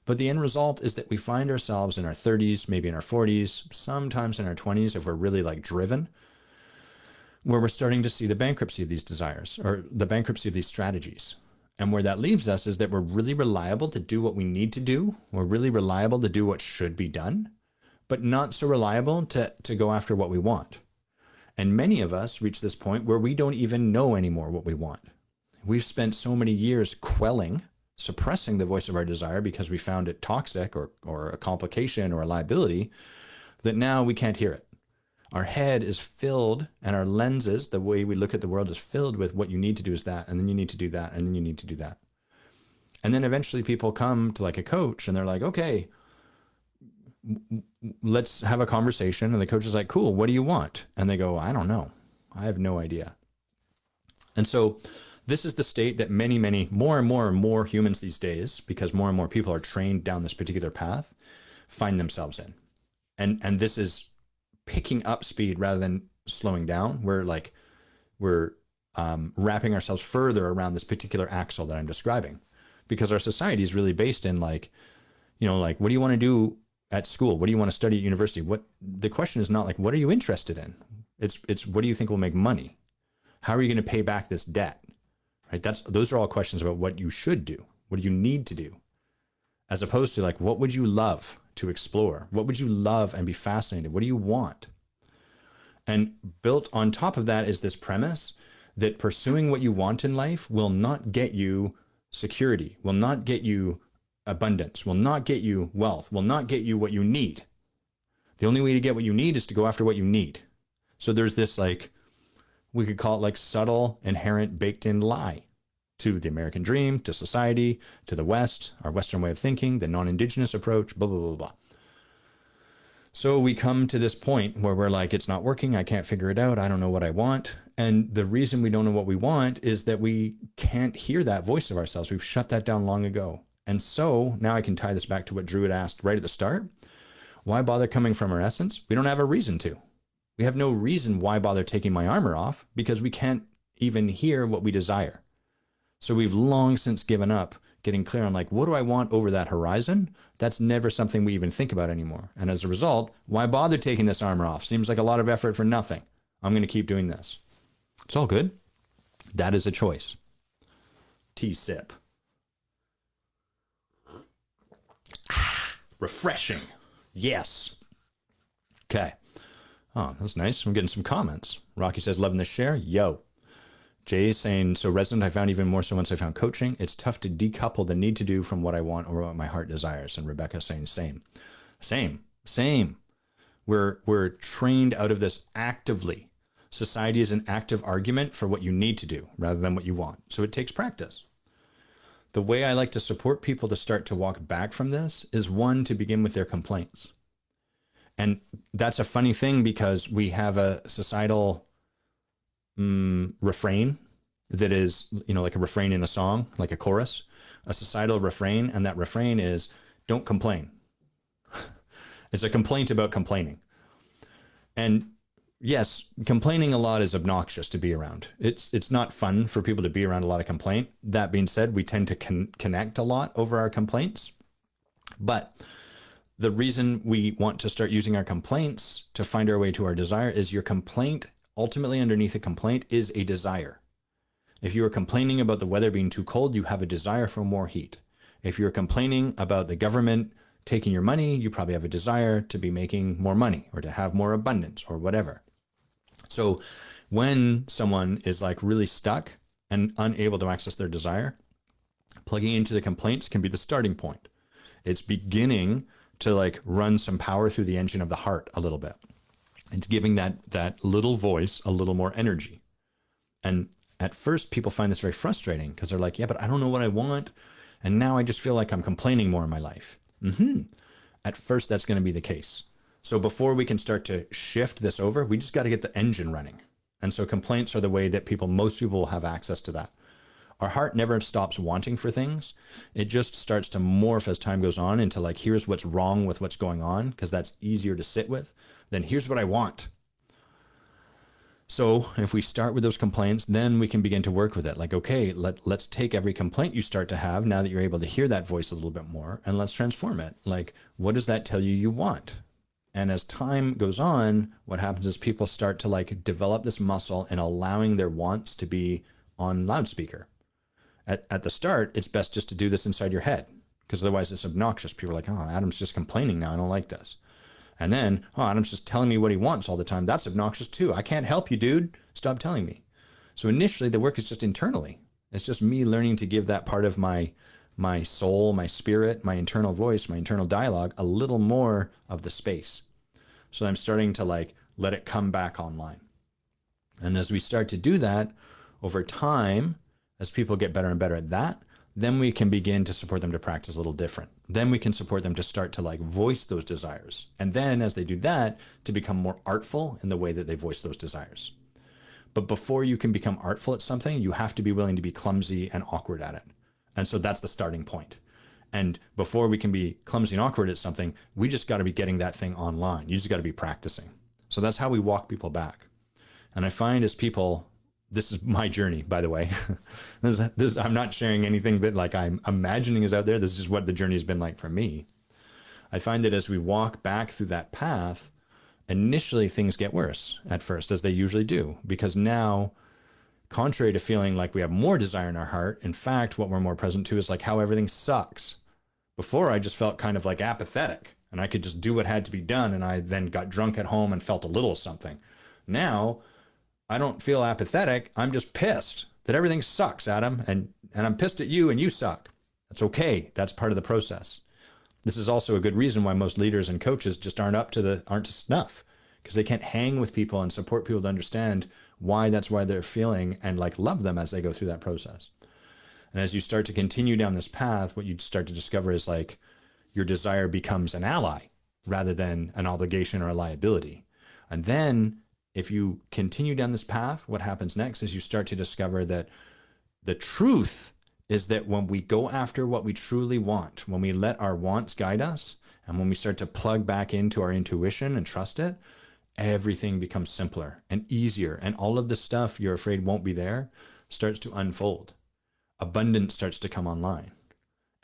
But the end result is that we find ourselves in our 30s, maybe in our 40s, sometimes in our 20s, if we're really like driven, where we're starting to see the bankruptcy of these desires or the bankruptcy of these strategies. And where that leaves us is that we're really reliable to do what we need to do. We're really reliable to do what should be done, but not so reliable to go after what we want. And many of us reach this point where we don't even know anymore what we want. We've spent so many years suppressing the voice of our desire because we found it toxic or a complication or a liability that now we can't hear it. Our head is filled and our lenses, the way we look at the world is filled with what you need to do is that, and then you need to do that, and then you need to do that. And then eventually people come to like a coach and they're like, okay, let's have a conversation. And the coach is like, cool, what do you want? And they go, I don't know. I have no idea. And so this is the state that many, more and more humans these days, because more and more people are trained down this particular path, find themselves in. And this is picking up speed rather than slowing down. We're wrapping ourselves further around this particular axle that I'm describing, because our society is really based in like, you know, like, what do you want to do at school? What do you want to study at university? The question is not like, what are you interested in? It's what do you think will make money? How are you going to pay back this debt? Right? Those are all questions about what you should do. What do you need to do? As opposed to like, what would you love to explore? What would you love and be fascinated? What do you want? And built on top of that is this premise that pursuing what you want in life will not get you security, will not get you abundance, will not get you wealth, will not get you what you need. The only way to get what you need is to go after what you need. So there's this, like, we could call it like subtle, inherent, baked in lie to the American dream, to society, to the West, our Western way of thinking, the non-Indigenous approach, blah, blah, blah, blah. So we come to this point where we're like, it's not working. I can't figure it out. I don't know what I want. And the reason we don't know what we want is that we can't hear that voice of ourselves. We've shut that down long ago. And so now I can tie this back to what Drew had asked right at the start. Why bother coming from our essence? We don't have a reason to. We have no reason why bother taking my armor off, because we can't even hear what we desire. So we've long since given up getting clear on, like, what do I want over that horizon? That's never something we even think about anymore. And as a result, why bother taking this armor off? Seems like a lot of effort for nothing. I'm going to keep doing this. It's all good. That is a choice. Tea sip. Refreshing. Yes. Okay. Oh, that's nice. I'm getting some comments. Rocky says, loving the share. Yo. Jay is saying, so resident, I found even more so once I found coaching. It's tough to decouple the need to do from what I want or what my heart desires. And Rebecca saying, same. We're trained out of this actively. Society is an active argument for what you need to do rather than what you want. So it takes practice. The way I like to support people to start to walk back from this is, one, to begin with their complaints. And that's a funny thing, because we have a societal refrain that is, like a refrain in a song, like a chorus, a societal refrain. And that refrain is, don't complain. It's a complaint about complaining. And yes, complaining a lot is obnoxious to be around. It's not fun for people to be around a lot of complaint. That being said, we tend to connect a lot over our complaints. But the reason we want to start using our complaints to find our way to our desire is, your complaint, ultimately underneath a complaint, is a desire. If you are complaining about the weather being too cold, you have a desire for more heat. If you're complaining about the government taking your money, you probably have a desire to be making more money or to have more abundance or whatever. So when someone is like really stuck and unable to access their desire, plugging into the complaints can be the starting point. It's beginning to like run some power through the engine of the heart a little bit. It's giving that little voice a little more energy. And at first people find this very frustrating, because they're like, yeah, but I don't know what I want. And now I just feel like I'm complaining more in my life. At first, that's going to be the case. So before we can start to shift this over, we just got to get the engine running. And so complaints are the way that most people will have access to that. Our heart never stops wanting for things. It just starts to morph as time goes on into like, here's what's wrong with what's going on, because that's easier to sit with, than here's what I want. So if we start with those complaints, then we can begin to work with it. Like, okay, let's take every complaint you start to have now that you're able to hear that voice a little bit more, and let's transform it. Like, what does that tell you want? And as time goes on, what happens is people start to like develop this muscle in allowing their wants to be on loudspeaker. At the start, it's best just to do this inside your head, because otherwise it's obnoxious. People are like, oh, Adam's just complaining now. I don't like this. And then, oh, Adam's just telling me what he wants all the time. That's obnoxious too. I can't help you, dude. Stop telling me. So initially the work is just internally. It's just me learning to give that part of my soul, my spirit, my internal voice, my internal dialogue, a little more of the space. So I'm starting to like let it come back online. And as we start to do that over time, as people get better and better at that, then we can begin to support them to practice a little different. Then we can support them to start to like voice those desires. And then as they do that, to become more artful in the way that they voice those desires. But before you can become artful at something, you have to be willing to be clumsy and awkward at it. And so that's the starting point. And before we can be clumsy and awkward at something, we just got to be getting that thing online. You just got to be practicing. So that's how we walk people back. And I find as people, this is my journey, by the way. I'm not sharing anything that like I'm imagining is out there. This is just what the journey has been like for me. I find that as we walk back through that path, initially things get worse at first, as they usually do, because now, contrary to feeling like we have more desire in our heart, in fact, what we're more present to is like how everything sucks. Before, I just felt kind of like apathetic. and I could just do what had to be done. And I then got drunk at home and felt a little something. Now I don't feel apathetic. I'm just pissed that everything sucks, Adam. And I'm pissed at you and you suck. That's okay. That's part of the process. This is also a good reason why most leaders and coaches just aren't to snuff, because they can't hang with people and support people to understand why that's why they're feeling and like love them as they go through that process. And as you start to continue down this path, what you start to discover is like your desire becomes an ally rather than an obligation or a liability. And then if you continue down this path, what happens next is you start to discover that the truth is that when we go after what we truly want, when we let our wants guide us, and when we start to plug back into our intuition and trust it, everything becomes simpler and easier. And all of the stuff you're afraid won't be there starts to unfold. Abundance starts to come online.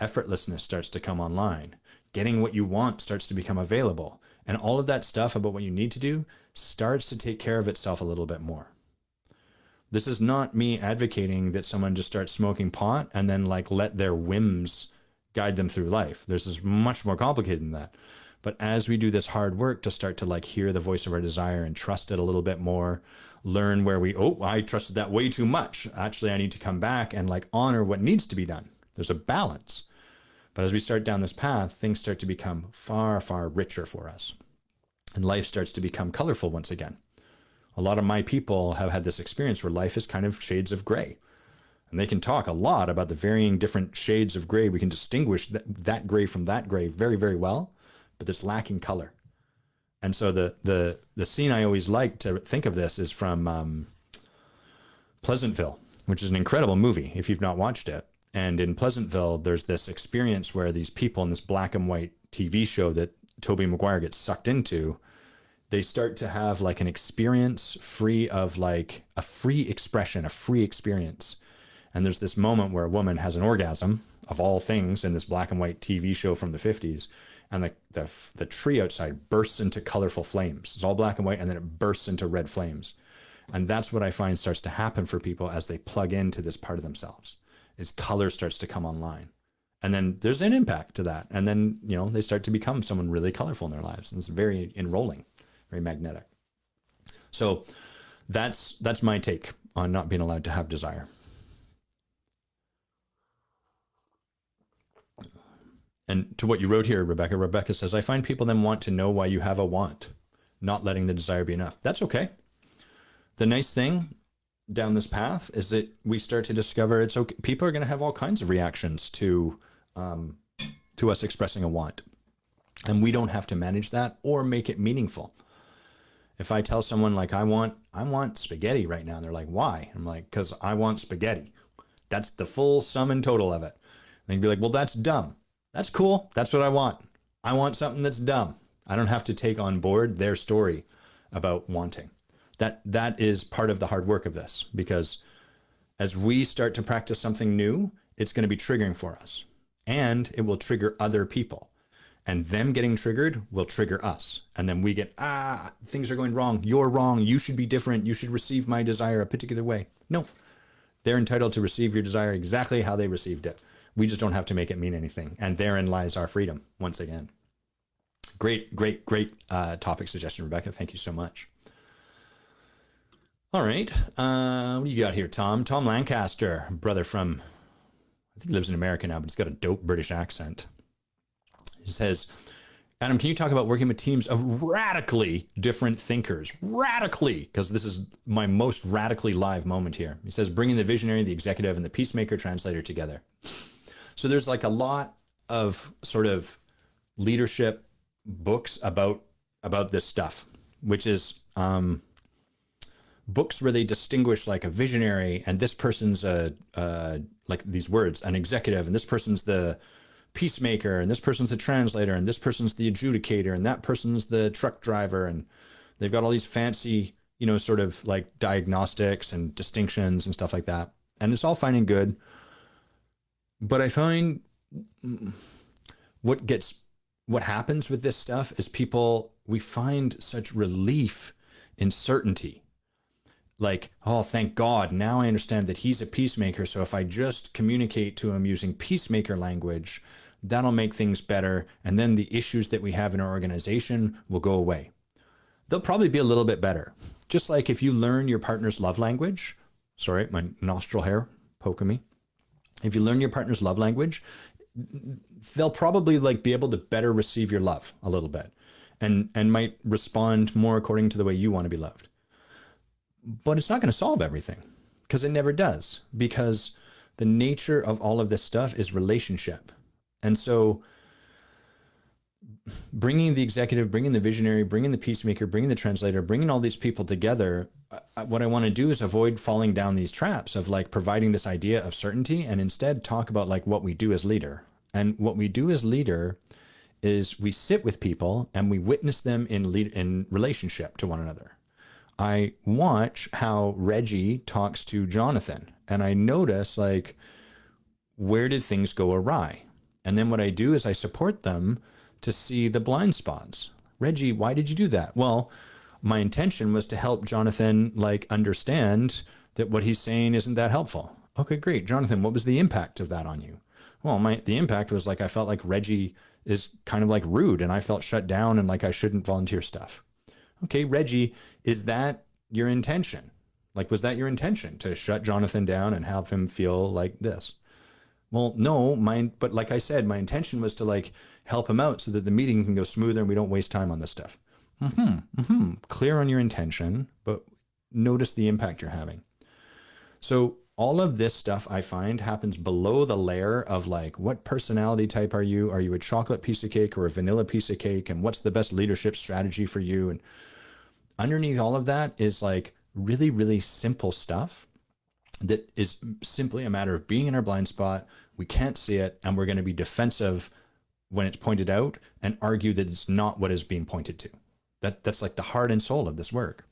Effortlessness starts to come online. Getting what you want starts to become available. And all of that stuff about what you need to do starts to take care of itself a little bit more. This is not me advocating that someone just starts smoking pot and then like let their whims guide them through life. This is much more complicated than that. But as we do this hard work to start to like hear the voice of our desire and trust it a little bit more, learn where I trusted that way too much. Actually, I need to come back and like honor what needs to be done. There's a balance. But as we start down this path, things start to become far, far richer for us. And life starts to become colorful once again. A lot of my people have had this experience where life is kind of shades of gray. And they can talk a lot about the varying different shades of gray. We can distinguish that gray from that gray very, very well, but it's lacking color. And so the scene I always like to think of this is from Pleasantville, which is an incredible movie if you've not watched it. And in Pleasantville, there's this experience where these people in this black and white TV show that Tobey Maguire gets sucked into, they start to have like an experience free of like a free expression, a free experience. And there's this moment where a woman has an orgasm of all things in this black and white TV show from the 50s. And the tree outside bursts into colorful flames. It's all black and white, and then it bursts into red flames. And that's what I find starts to happen for people as they plug into this part of themselves, is color starts to come online. And then there's an impact to that. And then, you know, they start to become someone really colorful in their lives. And it's very enrolling, very magnetic. So that's my take on not being allowed to have desire. And to what you wrote here, Rebecca says, I find people then want to know why you have a want, not letting the desire be enough. That's okay. The nice thing down this path is that we start to discover it's okay. People are going to have all kinds of reactions to us expressing a want. And we don't have to manage that or make it meaningful. If I tell someone like, I want spaghetti right now, and they're like, why? I'm like, because I want spaghetti. That's the full sum and total of it. And they'd be like, well, that's dumb. That's cool. That's what I want. I want something that's dumb. I don't have to take on board their story about wanting. That is part of the hard work of this, because as we start to practice something new, it's going to be triggering for us, and it will trigger other people, and them getting triggered will trigger us. And then we get, things are going wrong. You're wrong. You should be different. You should receive my desire a particular way. No, they're entitled to receive your desire exactly how they received it. We just don't have to make it mean anything. And therein lies our freedom once again. Great topic suggestion, Rebecca. Thank you so much. All right. What do you got here, Tom? Tom Lancaster, brother from, I think he lives in America now, but he's got a dope British accent. He says, Adam, can you talk about working with teams of radically different thinkers? Radically, because this is my most radically live moment here. He says, bringing the visionary, the executive, and the peacemaker translator together. So there's like a lot of sort of leadership books about this stuff, which is books where they distinguish like a visionary, and this person's like these words, an executive, and this person's the peacemaker, and this person's the translator, and this person's the adjudicator, and that person's the truck driver. And they've got all these fancy, you know, sort of like diagnostics and distinctions and stuff like that. And it's all fine and good. But I find what happens with this stuff is we find such relief in certainty. Like, oh, thank God, now I understand that he's a peacemaker. So if I just communicate to him using peacemaker language, That'll make things better. And then the issues that we have in our organization will go away. They'll probably be a little bit better. Just like if you learn your partner's love language, sorry, my nostril hair poking me. If you learn your partner's love language, they'll probably like be able to better receive your love a little bit and might respond more according to the way you want to be loved. But it's not going to solve everything, because it never does, because the nature of all of this stuff is relationship. And so bringing the executive, bringing the visionary, bringing the peacemaker, bringing the translator, bringing all these people together, what I want to do is avoid falling down these traps of like providing this idea of certainty, and instead talk about like what we do as leader. And what we do as leader is we sit with people and we witness them in relationship to one another. I watch how Reggie talks to Jonathan, and I notice like, where did things go awry? And then what I do is I support them to see the blind spots. Reggie, why did you do that? Well, my intention was to help Jonathan like understand that what he's saying isn't that helpful. Okay, great. Jonathan, what was the impact of that on you? Well, the impact was like, I felt like Reggie is kind of like rude, and I felt shut down and like I shouldn't volunteer stuff. Okay, Reggie, is that your intention? Like, was that your intention to shut Jonathan down and have him feel like this? Well, no, but like I said, my intention was to like help him out so that the meeting can go smoother and we don't waste time on this stuff. Clear on your intention, but notice the impact you're having. So all of this stuff I find happens below the layer of like, what personality type are you? Are you a chocolate piece of cake or a vanilla piece of cake? And what's the best leadership strategy for you? And underneath all of that is like really, really simple stuff that is simply a matter of being in our blind spot. We can't see it, and we're going to be defensive when it's pointed out and argue that it's not what is being pointed to. That's like the heart and soul of this work.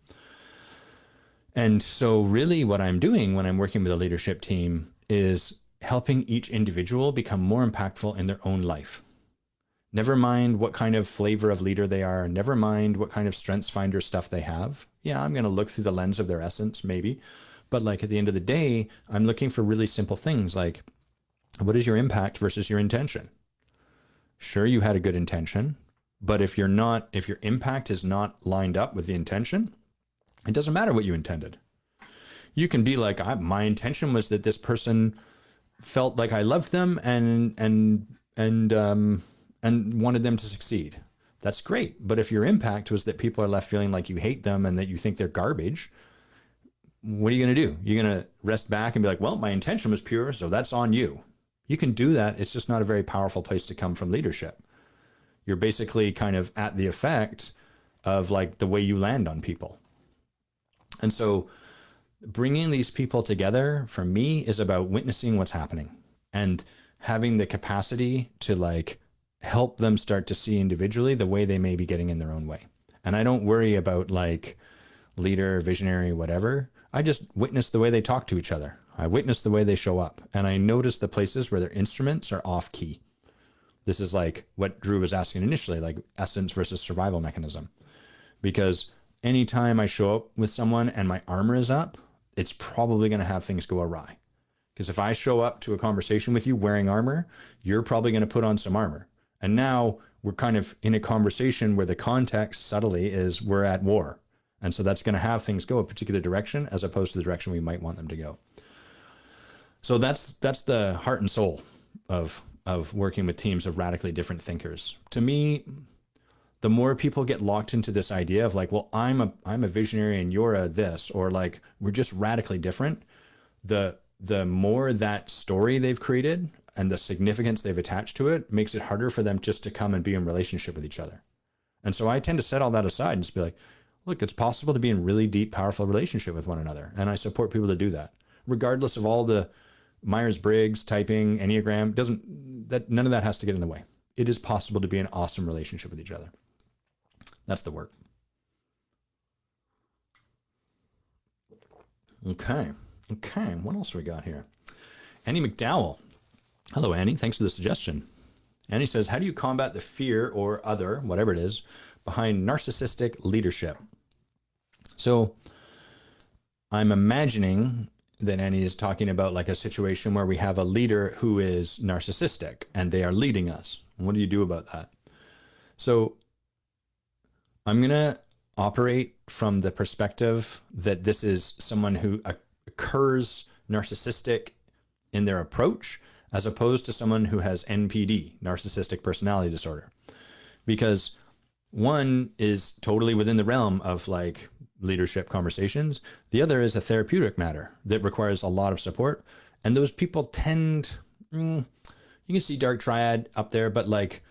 And so really what I'm doing when I'm working with a leadership team is helping each individual become more impactful in their own life. Never mind what kind of flavor of leader they are. Never mind what kind of strengths finder stuff they have. Yeah, I'm going to look through the lens of their essence, maybe. But like at the end of the day, I'm looking for really simple things like, what is your impact versus your intention? Sure, you had a good intention, but if your impact is not lined up with the intention, it doesn't matter what you intended. You can be like, my intention was that this person felt like I loved them and wanted them to succeed. That's great. But if your impact was that people are left feeling like you hate them and that you think they're garbage, what are you going to do? You're going to rest back and be like, well, my intention was pure, so that's on you. You can do that. It's just not a very powerful place to come from leadership. You're basically kind of at the effect of like the way you land on people. And so bringing these people together for me is about witnessing what's happening and having the capacity to like help them start to see individually the way they may be getting in their own way. And I don't worry about like leader, visionary, whatever. I just witness the way they talk to each other. I witness the way they show up, and I notice the places where their instruments are off key. This is like what Drew was asking initially, like essence versus survival mechanism. Because anytime I show up with someone and my armor is up, it's probably going to have things go awry. Because if I show up to a conversation with you wearing armor, you're probably going to put on some armor. And now we're kind of in a conversation where the context subtly is we're at war. And so that's going to have things go a particular direction as opposed to the direction we might want them to go. So that's the heart and soul of working with teams of radically different thinkers. To me, the more people get locked into this idea of like, well, I'm a visionary and you're a this, or like we're just radically different, the more that story they've created and the significance they've attached to it makes it harder for them just to come and be in relationship with each other. And so I tend to set all that aside and just be like, look, it's possible to be in really deep, powerful relationship with one another. And I support people to do that, regardless of all the Myers-Briggs, typing, Enneagram, none of that has to get in the way. It is possible to be in an awesome relationship with each other. That's the work. Okay. What else we got here? Annie McDowell. Hello, Annie. Thanks for the suggestion. Annie says, how do you combat the fear or other, whatever it is, behind narcissistic leadership? So I'm imagining then Annie is talking about like a situation where we have a leader who is narcissistic and they are leading us. What do you do about that? So I'm going to operate from the perspective that this is someone who occurs narcissistic in their approach, as opposed to someone who has NPD, narcissistic personality disorder. Because one is totally within the realm of like leadership conversations. The other is a therapeutic matter that requires a lot of support. And those people tend, you can see dark triad up there, but like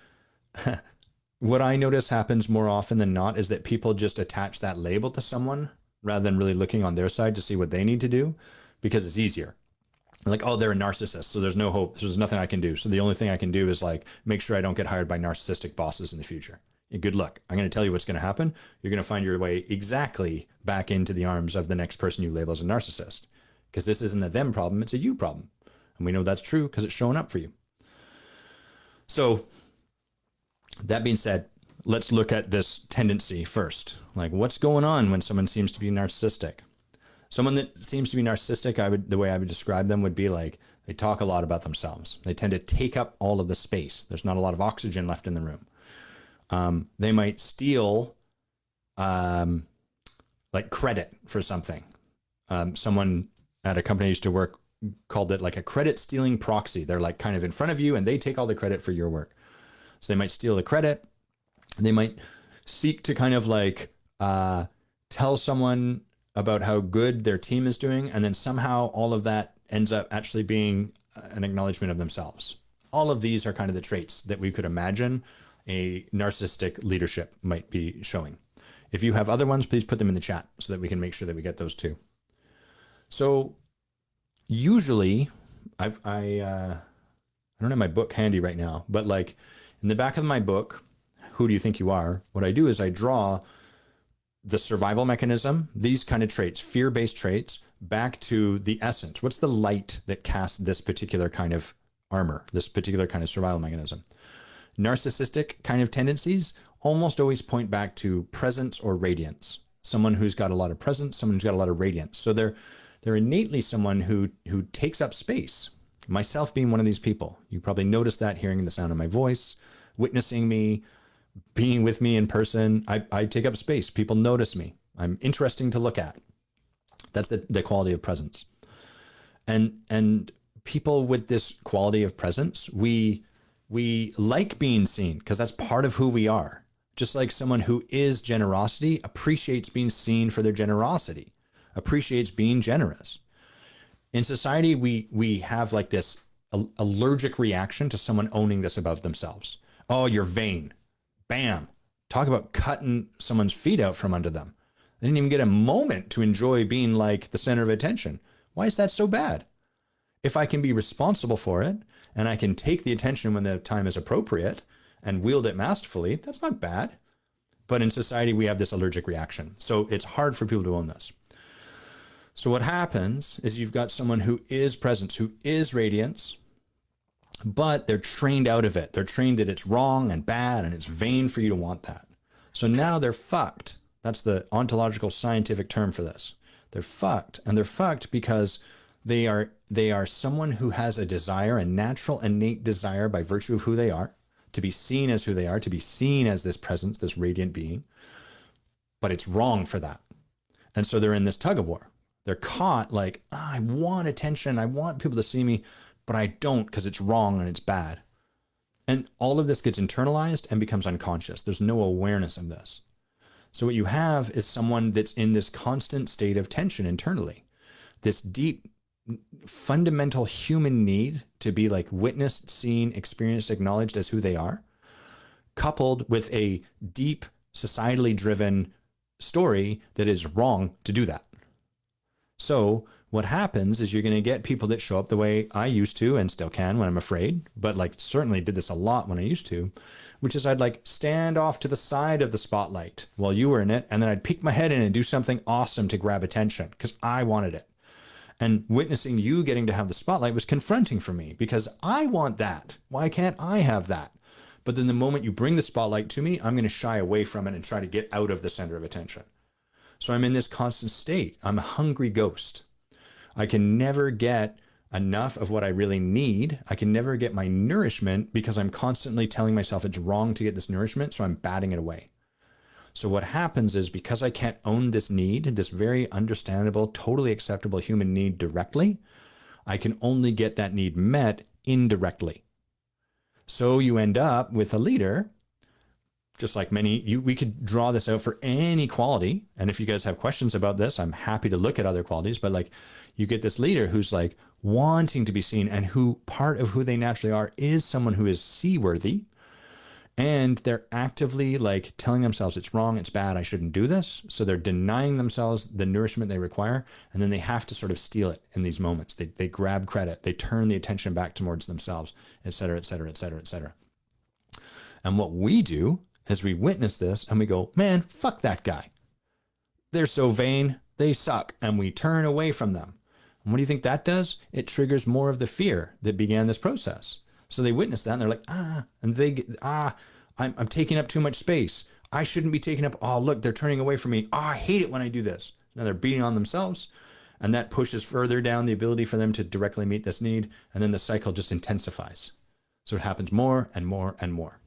what I notice happens more often than not is that people just attach that label to someone rather than really looking on their side to see what they need to do, because it's easier. Like, oh, they're a narcissist, so there's no hope. So there's nothing I can do. So the only thing I can do is like make sure I don't get hired by narcissistic bosses in the future. Good luck. I'm going to tell you what's going to happen. You're going to find your way exactly back into the arms of the next person you label as a narcissist, because this isn't a them problem, it's a you problem. And we know that's true because it's showing up for you. So that being said, let's look at this tendency first. Like, what's going on when someone seems to be narcissistic? Someone that seems to be narcissistic, the way I would describe them would be like, they talk a lot about themselves. They tend to take up all of the space. There's not a lot of oxygen left in the room. They might steal like credit for something. Someone at a company I used to work called it like a credit stealing proxy. They're like kind of in front of you and they take all the credit for your work. So they might steal the credit. They might seek to kind of like tell someone about how good their team is doing, and then somehow all of that ends up actually being an acknowledgement of themselves. All of these are kind of the traits that we could imagine a narcissistic leadership might be showing. If you have other ones, please put them in the chat so that we can make sure that we get those too. So usually, I don't have my book handy right now, but like in the back of my book, Who Do You Think You Are? What I do is I draw the survival mechanism, these kind of traits, fear-based traits, back to the essence. What's the light that casts this particular kind of armor, this particular kind of survival mechanism? Narcissistic kind of tendencies almost always point back to presence or radiance. Someone who's got a lot of presence, someone who's got a lot of radiance. So they're innately someone who takes up space. Myself being one of these people. You probably noticed that hearing the sound of my voice, witnessing me, being with me in person. I take up space. People notice me. I'm interesting to look at. That's the quality of presence. And people with this quality of presence, we like being seen because that's part of who we are. Just like someone who is generosity appreciates being seen for their generosity, appreciates being generous. In society, we have like this allergic reaction to someone owning this about themselves. Oh, you're vain. Bam. Talk about cutting someone's feet out from under them. They didn't even get a moment to enjoy being like the center of attention. Why is that so bad? If I can be responsible for it and I can take the attention when the time is appropriate and wield it masterfully, that's not bad. But in society, we have this allergic reaction. So it's hard for people to own this. So what happens is you've got someone who is presence, who is radiance, but they're trained out of it. They're trained that it's wrong and bad and it's vain for you to want that. So now they're fucked. That's the ontological scientific term for this. They're fucked, and they're fucked because they are someone who has a desire, a natural innate desire by virtue of who they are, to be seen as who they are, to be seen as this presence, this radiant being, but it's wrong for that. And so they're in this tug of war. They're caught like, I want attention, I want people to see me, but I don't because it's wrong and it's bad. And all of this gets internalized and becomes unconscious. There's no awareness of this. So what you have is someone that's in this constant state of tension internally, this deep, fundamental human need to be like witnessed, seen, experienced, acknowledged as who they are, coupled with a deep, societally driven story that is wrong to do that. So what happens is you're going to get people that show up the way I used to and still can when I'm afraid, but like certainly did this a lot when I used to, which is I'd like stand off to the side of the spotlight while you were in it, and then I'd peek my head in and do something awesome to grab attention because I wanted it. And witnessing you getting to have the spotlight was confronting for me because I want that. Why can't I have that? But then the moment you bring the spotlight to me, I'm going to shy away from it and try to get out of the center of attention. So I'm in this constant state. I'm a hungry ghost. I can never get enough of what I really need. I can never get my nourishment because I'm constantly telling myself it's wrong to get this nourishment, so I'm batting it away. So what happens is, because I can't own this need, this very understandable, totally acceptable human need directly, I can only get that need met indirectly. So you end up with a leader, just like we could draw this out for any quality. And if you guys have questions about this, I'm happy to look at other qualities, but like you get this leader who's like wanting to be seen, and who part of who they naturally are is someone who is seaworthy. And they're actively like telling themselves it's wrong, it's bad, I shouldn't do this. So they're denying themselves the nourishment they require. And then they have to sort of steal it in these moments. They grab credit, they turn the attention back towards themselves, et cetera, et cetera, et cetera, et cetera. And what we do is we witness this and we go, man, fuck that guy. They're so vain, they suck. And we turn away from them. And what do you think that does? It triggers more of the fear that began this process. So they witness that and they're like, I'm taking up too much space. I shouldn't be taking up. Oh, look, they're turning away from me. Oh, I hate it when I do this. Now they're beating on themselves, and that pushes further down the ability for them to directly meet this need. And then the cycle just intensifies. So it happens more and more and more.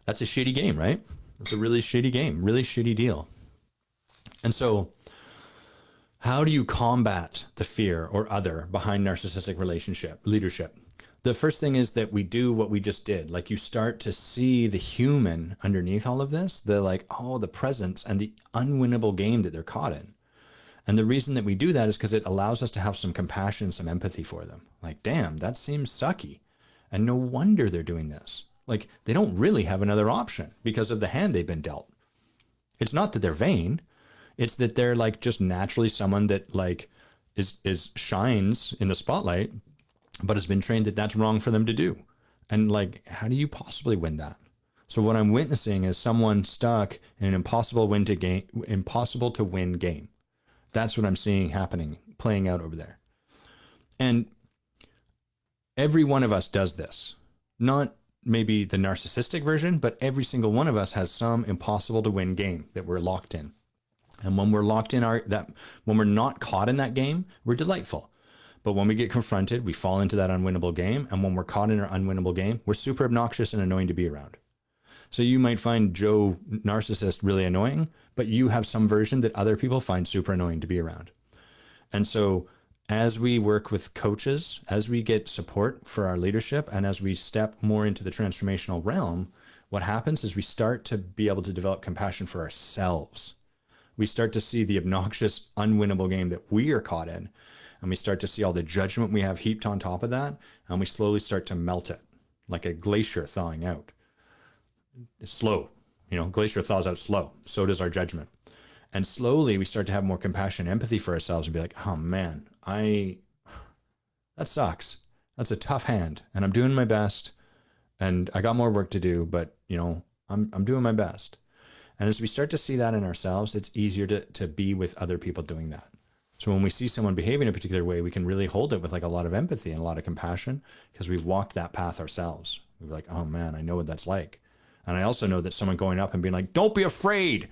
That's a shitty game, right? It's a really shitty game, really shitty deal. And so how do you combat the fear or other behind narcissistic leadership? The first thing is that we do what we just did. Like, you start to see the human underneath all of this, the presence and the unwinnable game that they're caught in. And the reason that we do that is because it allows us to have some compassion, some empathy for them. Like, damn, that seems sucky. And no wonder they're doing this. Like, they don't really have another option because of the hand they've been dealt. It's not that they're vain. It's that they're like just naturally someone that like is shines in the spotlight, but has been trained that that's wrong for them to do. And like, how do you possibly win that? So what I'm witnessing is someone stuck in an impossible to win game. That's what I'm seeing happening, playing out over there. And every one of us does this. Not maybe the narcissistic version, but every single one of us has some impossible to win game that we're locked in. And when we're locked in when we're not caught in that game, we're delightful. But when we get confronted, we fall into that unwinnable game. And when we're caught in our unwinnable game, we're super obnoxious and annoying to be around. So you might find Joe narcissist really annoying, but you have some version that other people find super annoying to be around. And so as we work with coaches, as we get support for our leadership, and as we step more into the transformational realm, what happens is we start to be able to develop compassion for ourselves. We start to see the obnoxious, unwinnable game that we are caught in. And we start to see all the judgment we have heaped on top of that. And we slowly start to melt it like a glacier thawing out. It's slow. Glacier thaws out slow. So does our judgment. And slowly we start to have more compassion and empathy for ourselves and be like, oh man, that sucks. That's a tough hand. And I'm doing my best. And I got more work to do, but I'm doing my best. And as we start to see that in ourselves, it's easier to be with other people doing that. So when we see someone behaving a particular way, we can really hold it with like a lot of empathy and a lot of compassion because we've walked that path ourselves. We're like, oh man, I know what that's like. And I also know that someone going up and being like, don't be afraid,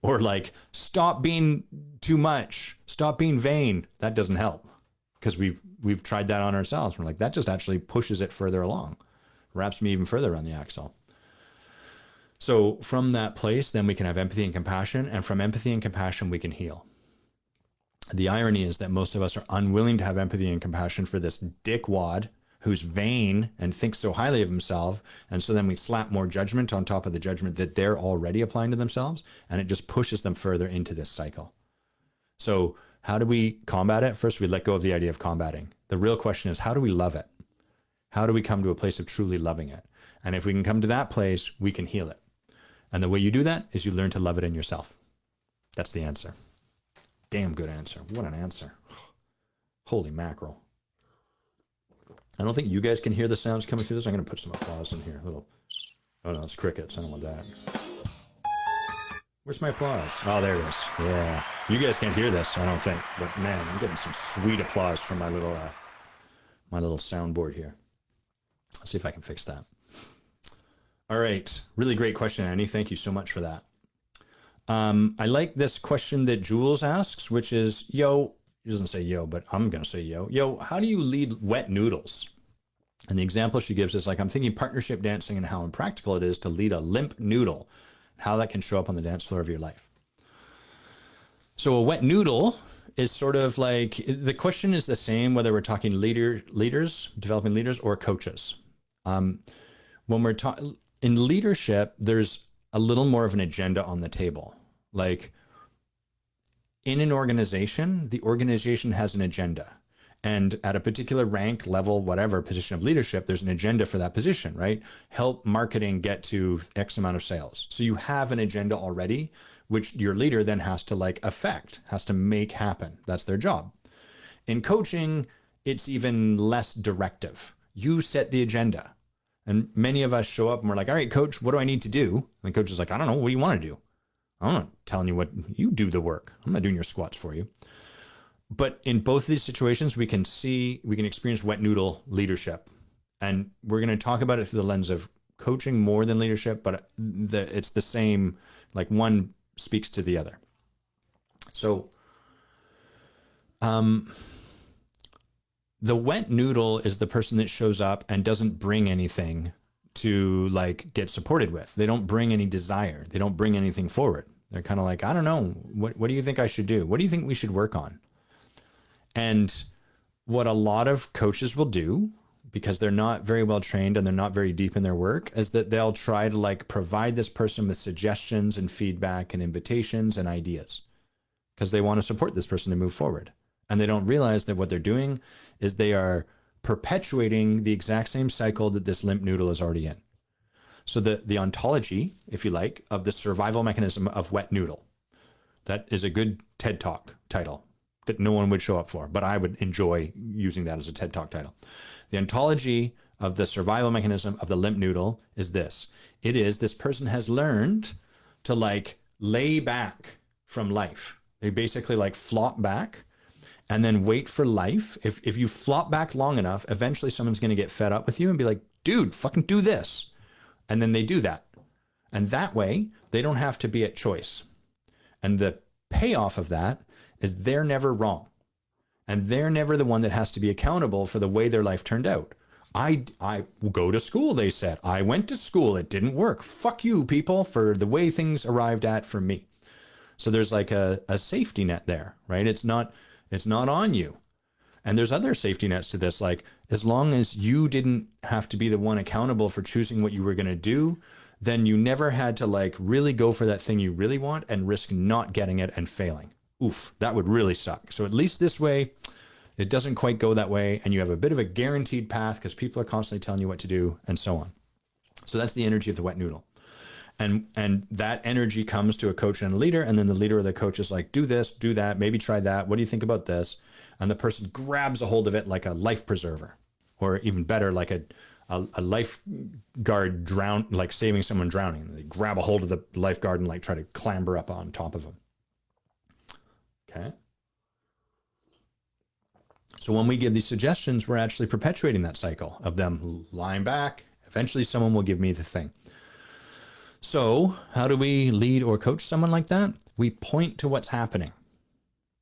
or like, stop being too much, stop being vain, that doesn't help because we've tried that on ourselves. We're like, that just actually pushes it further along, wraps me even further on the axle. So from that place, then we can have empathy and compassion. And from empathy and compassion, we can heal. The irony is that most of us are unwilling to have empathy and compassion for this dickwad who's vain and thinks so highly of himself. And so then we slap more judgment on top of the judgment that they're already applying to themselves. And it just pushes them further into this cycle. So how do we combat it? First, we let go of the idea of combating. The real question is, how do we love it? How do we come to a place of truly loving it? And if we can come to that place, we can heal it. And the way you do that is you learn to love it in yourself. That's the answer. Damn good answer. What an answer. Holy mackerel. I don't think you guys can hear the sounds coming through this. I'm going to put some applause in here. Oh no, it's crickets. I don't want that. Where's my applause? Oh, there it is. Yeah. You guys can't hear this, I don't think. But man, I'm getting some sweet applause from my little soundboard here. Let's see if I can fix that. All right. Really great question, Annie. Thank you so much for that. I like this question that Jules asks, which is, yo, he doesn't say yo, but I'm going to say yo, how do you lead wet noodles? And the example she gives is like, I'm thinking partnership dancing and how impractical it is to lead a limp noodle, how that can show up on the dance floor of your life. So a wet noodle is sort of like, the question is the same whether we're talking leaders, developing leaders, or coaches. When we're talking in leadership, there's a little more of an agenda on the table. Like in an organization, the organization has an agenda. And at a particular rank, level, whatever position of leadership, there's an agenda for that position, right? Help marketing get to X amount of sales. So you have an agenda already, which your leader then has to like affect, has to make happen. That's their job. In coaching, it's even less directive. You set the agenda. And many of us show up and we're like, all right, coach, what do I need to do? And the coach is like, I don't know. What do you want to do? I'm not telling you what, you do the work. I'm not doing your squats for you. But in both of these situations, we can experience wet noodle leadership. And we're going to talk about it through the lens of coaching more than leadership, but it's the same, like one speaks to the other. So the wet noodle is the person that shows up and doesn't bring anything to like get supported with. They don't bring any desire. They don't bring anything forward. They're kind of like, I don't know. What do you think I should do? What do you think we should work on? And what a lot of coaches will do, because they're not very well trained and they're not very deep in their work, is that they'll try to like provide this person with suggestions and feedback and invitations and ideas because they want to support this person to move forward. And they don't realize that what they're doing is they are perpetuating the exact same cycle that this limp noodle is already in. So the ontology, if you like, of the survival mechanism of wet noodle, that is a good TED Talk title that no one would show up for, but I would enjoy using that as a TED Talk title. The ontology of the survival mechanism of the limp noodle is this. It is this person has learned to like lay back from life. They basically like flop back and then wait for life. If you flop back long enough, eventually someone's going to get fed up with you and be like, dude, fucking do this. And then they do that. And that way they don't have to be at choice. And the payoff of that is they're never wrong. And they're never the one that has to be accountable for the way their life turned out. I go to school, they said. I went to school. It didn't work. Fuck you, people, for the way things arrived at for me. So there's like a safety net there, right? It's not on you. And there's other safety nets to this. Like as long as you didn't have to be the one accountable for choosing what you were going to do, then you never had to like really go for that thing you really want and risk not getting it and failing. Oof, that would really suck. So at least this way, it doesn't quite go that way. And you have a bit of a guaranteed path because people are constantly telling you what to do and so on. So that's the energy of the wet noodle. And that energy comes to a coach and a leader. And then the leader or the coach is like, do this, do that, maybe try that. What do you think about this? And the person grabs a hold of it like a life preserver, or even better, like a lifeguard like saving someone drowning. They grab a hold of the lifeguard and like try to clamber up on top of them. Okay. So when we give these suggestions, we're actually perpetuating that cycle of them lying back. Eventually someone will give me the thing. So how do we lead or coach someone like that? We point to what's happening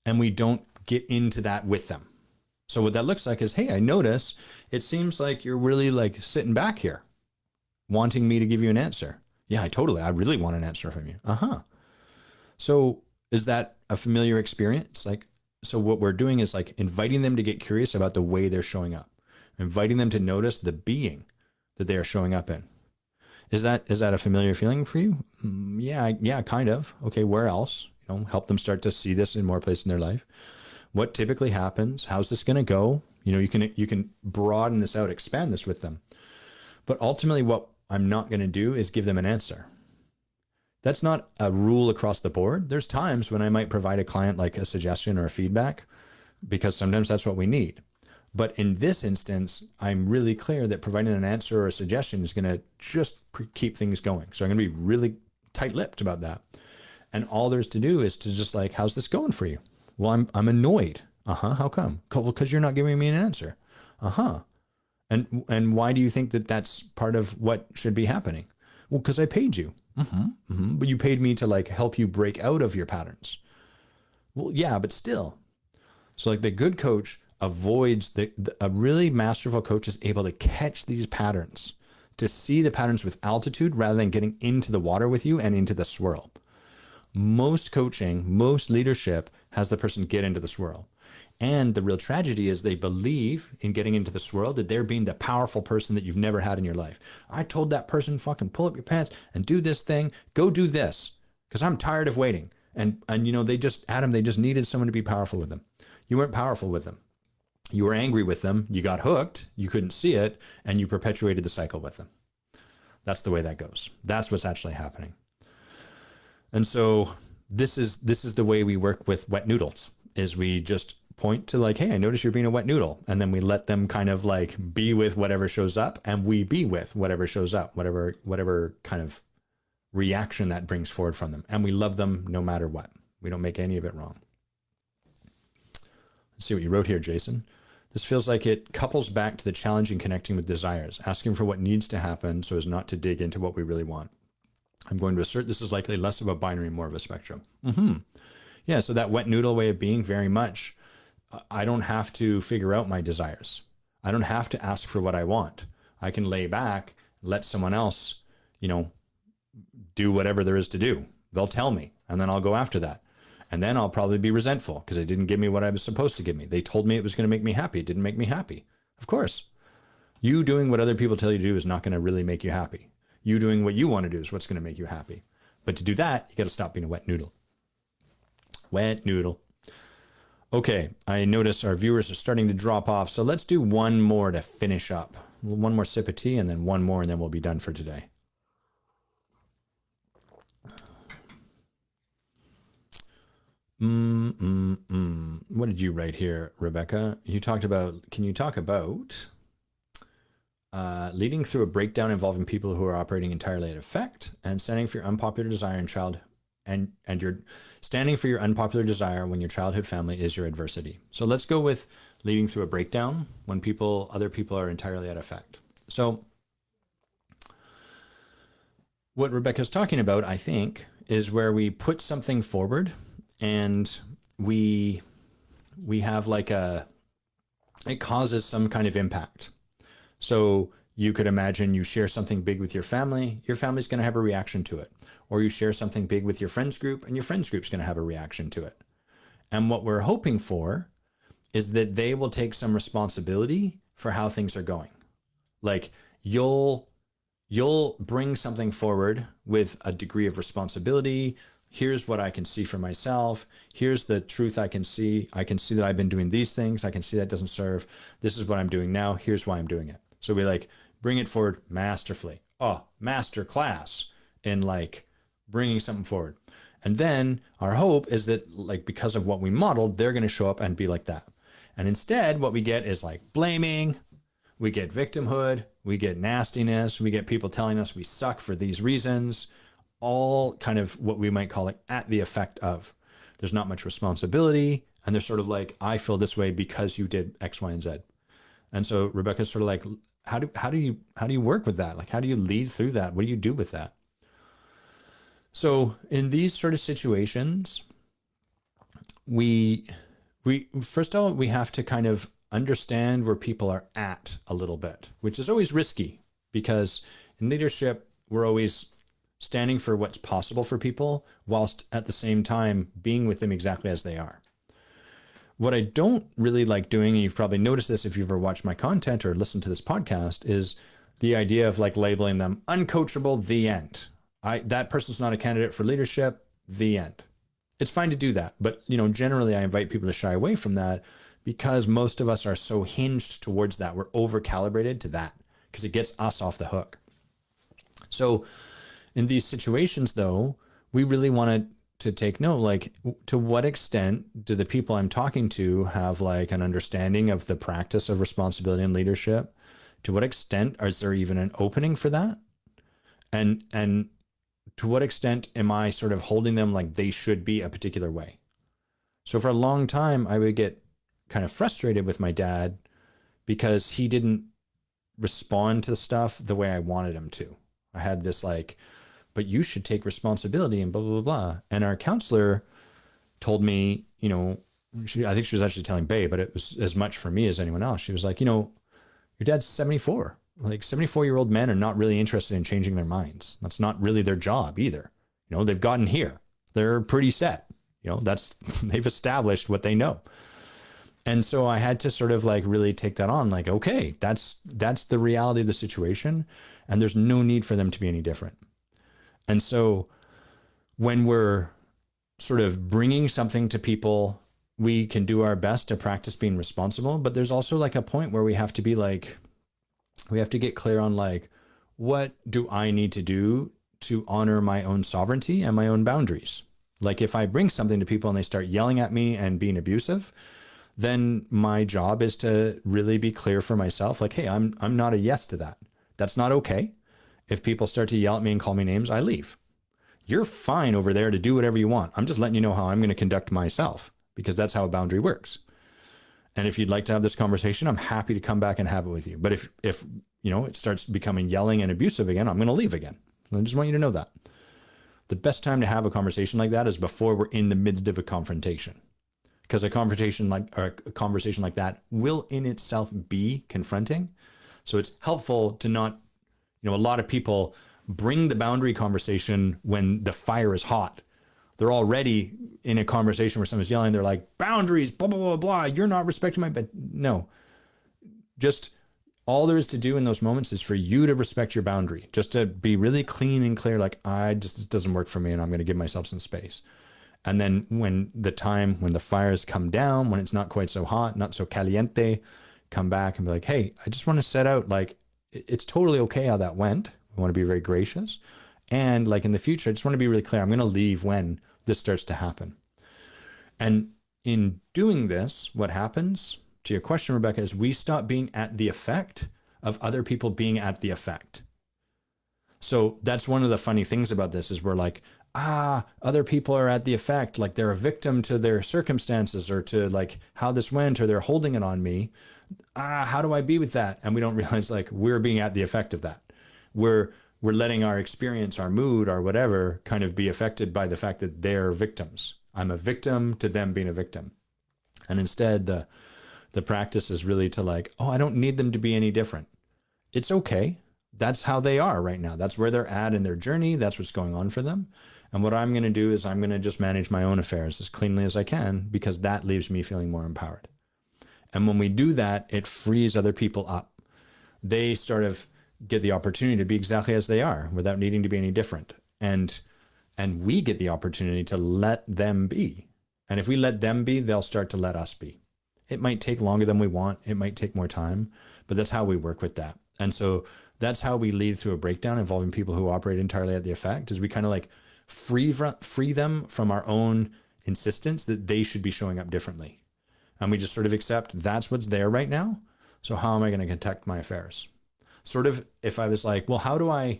and we don't get into that with them. So what that looks like is, hey, I notice it seems like you're really like sitting back here wanting me to give you an answer. Yeah, I really want an answer from you. So is that a familiar experience? Like, so what we're doing is like inviting them to get curious about the way they're showing up, inviting them to notice the being that they are showing up in. Is that a familiar feeling for you? Yeah, kind of. Okay, where else? Help them start to see this in more places in their life. What typically happens? How's this going to go? You can broaden this out, expand this with them. But ultimately what I'm not going to do is give them an answer. That's not a rule across the board. There's times when I might provide a client like a suggestion or a feedback because sometimes that's what we need. But in this instance, I'm really clear that providing an answer or a suggestion is going to just keep things going. So I'm going to be really tight-lipped about that. And all there's to do is to just like, how's this going for you? Well, I'm annoyed. How come? Well, because you're not giving me an answer. And why do you think that that's part of what should be happening? Well, because I paid you. But you paid me to like help you break out of your patterns. Well, yeah, but still. So like the good coach avoids a really masterful coach is able to catch these patterns, to see the patterns with altitude rather than getting into the water with you and into the swirl. Most coaching, most leadership has the person get into the swirl. And the real tragedy is they believe in getting into the swirl that they're being the powerful person that you've never had in your life. I told that person, fucking pull up your pants and do this thing. Go do this because I'm tired of waiting. And you know, they just needed someone to be powerful with them. You weren't powerful with them. You were angry with them. You got hooked. You couldn't see it. And you perpetuated the cycle with them. That's the way that goes. That's what's actually happening. And so this is the way we work with wet noodles, is we just point to like, hey, I notice you're being a wet noodle. And then we let them kind of like be with whatever shows up, and we be with whatever shows up, whatever kind of reaction that brings forward from them. And we love them no matter what. We don't make any of it wrong. Let's see what you wrote here, Jason. This feels like it couples back to the challenging connecting with desires, asking for what needs to happen so as not to dig into what we really want. I'm going to assert this is likely less of a binary, more of a spectrum. Yeah, so that wet noodle way of being, very much, I don't have to figure out my desires. I don't have to ask for what I want. I can lay back, let someone else, you know, do whatever there is to do. They'll tell me, and then I'll go after that. And then I'll probably be resentful because they didn't give me what I was supposed to give me. They told me it was going to make me happy. It didn't make me happy. Of course. You doing what other people tell you to do is not going to really make you happy. You doing what you want to do is what's going to make you happy. But to do that, you got to stop being a wet noodle. Wet noodle. Okay, I notice our viewers are starting to drop off. So let's do one more to finish up. One more sip of tea and then one more, and then we'll be done for today. What did you write here, Rebecca? You talked about, can you talk about leading through a breakdown involving people who are operating entirely at effect, and standing for your unpopular desire in child, and you're standing for your unpopular desire when your childhood family is your adversity. So let's go with leading through a breakdown when other people are entirely at effect. So what Rebecca's talking about, I think, is where we put something forward and we have like it causes some kind of impact. So you could imagine you share something big with your family's going to have a reaction to it. Or you share something big with your friends group, and your friends group's going to have a reaction to it. And what we're hoping for is that they will take some responsibility for how things are going. Like you'll bring something forward with a degree of responsibility. Here's what I can see for myself. Here's the truth I can see. I can see that I've been doing these things. I can see that doesn't serve. This is what I'm doing now. Here's why I'm doing it. So we like bring it forward masterfully. Oh, master class in like bringing something forward. And then our hope is that like, because of what we modeled, they're going to show up and be like that. And instead what we get is like blaming, we get victimhood, we get nastiness, we get people telling us we suck for these reasons, all kind of what we might call it at the effect of. There's not much responsibility, and they're sort of like, I feel this way because you did X, Y, and Z. And so Rebecca's sort of like, how do you work with that? Like, how do you lead through that? What do you do with that? So in these sort of situations, we first of all, we have to kind of understand where people are at a little bit, which is always risky, because in leadership, we're always standing for what's possible for people whilst at the same time being with them exactly as they are. What I don't really like doing, and you've probably noticed this if you've ever watched my content or listened to this podcast, is the idea of like labeling them uncoachable, the end. That person's not a candidate for leadership, the end. It's fine to do that, but generally I invite people to shy away from that, because most of us are so hinged towards that. We're over calibrated to that because it gets us off the hook. So in these situations though, we really wanted to take note, like, to what extent do the people I'm talking to have like an understanding of the practice of responsibility and leadership? To what extent is there even an opening for that? And to what extent am I sort of holding them like they should be a particular way? So for a long time, I would get kind of frustrated with my dad because he didn't respond to stuff the way I wanted him to. I had this like, but you should take responsibility and blah, blah, blah, blah. And our counselor told me, I think she was actually telling Bay, but it was as much for me as anyone else. She was like, your dad's 74. Like 74-year-old men are not really interested in changing their minds. That's not really their job either. They've gotten here. They're pretty set. They've established what they know. And so I had to sort of like really take that on, like, okay, that's the reality of the situation. And there's no need for them to be any different. And so when we're sort of bringing something to people, we can do our best to practice being responsible, but there's also like a point where we have to be like, we have to get clear on like, what do I need to do to honor my own sovereignty and my own boundaries? Like if I bring something to people and they start yelling at me and being abusive, then my job is to really be clear for myself. Like, hey, I'm not a yes to that. That's not okay. If people start to yell at me and call me names, I leave. You're fine over there to do whatever you want. I'm just letting you know how I'm going to conduct myself, because that's how a boundary works. And if you'd like to have this conversation, I'm happy to come back and have it with you. But if it starts becoming yelling and abusive again, I'm going to leave again. I just want you to know that. The best time to have a conversation like that is before we're in the midst of a confrontation. Because a conversation like that will in itself be confronting. So it's helpful to not, a lot of people bring the boundary conversation when the fire is hot. They're already in a conversation where someone's yelling. They're like, boundaries, blah, blah, blah, blah. You're not respecting my, but no, just all there is to do in those moments is for you to respect your boundary, just to be really clean and clear. Like, this doesn't work for me and I'm going to give myself some space. And then when the fires come down, when it's not quite so hot, not so caliente, come back and be like, hey, I just want to set out, like, it's totally okay how that went. We want to be very gracious. And like in the future, I just want to be really clear. I'm going to leave when this starts to happen. And in doing this, what happens, to your question, Rebecca, is we stop being at the effect of other people being at the effect. So that's one of the funny things about this is we're like, other people are at the effect, like they're a victim to their circumstances or to like how this went, or they're holding it on me. How do I be with that? And we don't realize like we're being at the effect of that. We're letting our experience, our mood, our whatever kind of be affected by the fact that they're victims. I'm a victim to them being a victim. And instead the practice is really to like, I don't need them to be any different. It's okay. That's how they are right now. That's where they're at in their journey. That's what's going on for them. And what I'm going to do is I'm going to just manage my own affairs as cleanly as I can, because that leaves me feeling more empowered. And when we do that, it frees other people up. They sort of get the opportunity to be exactly as they are without needing to be any different. And we get the opportunity to let them be. And if we let them be, they'll start to let us be. It might take longer than we want. It might take more time, but that's how we work with that. And so that's how we lead through a breakdown involving people who operate entirely at the effect, is we kind of like free them from our own insistence that they should be showing up differently. And we just sort of accept that's what's there right now. So how am I going to conduct my affairs? Sort of, if I was like, well, how do I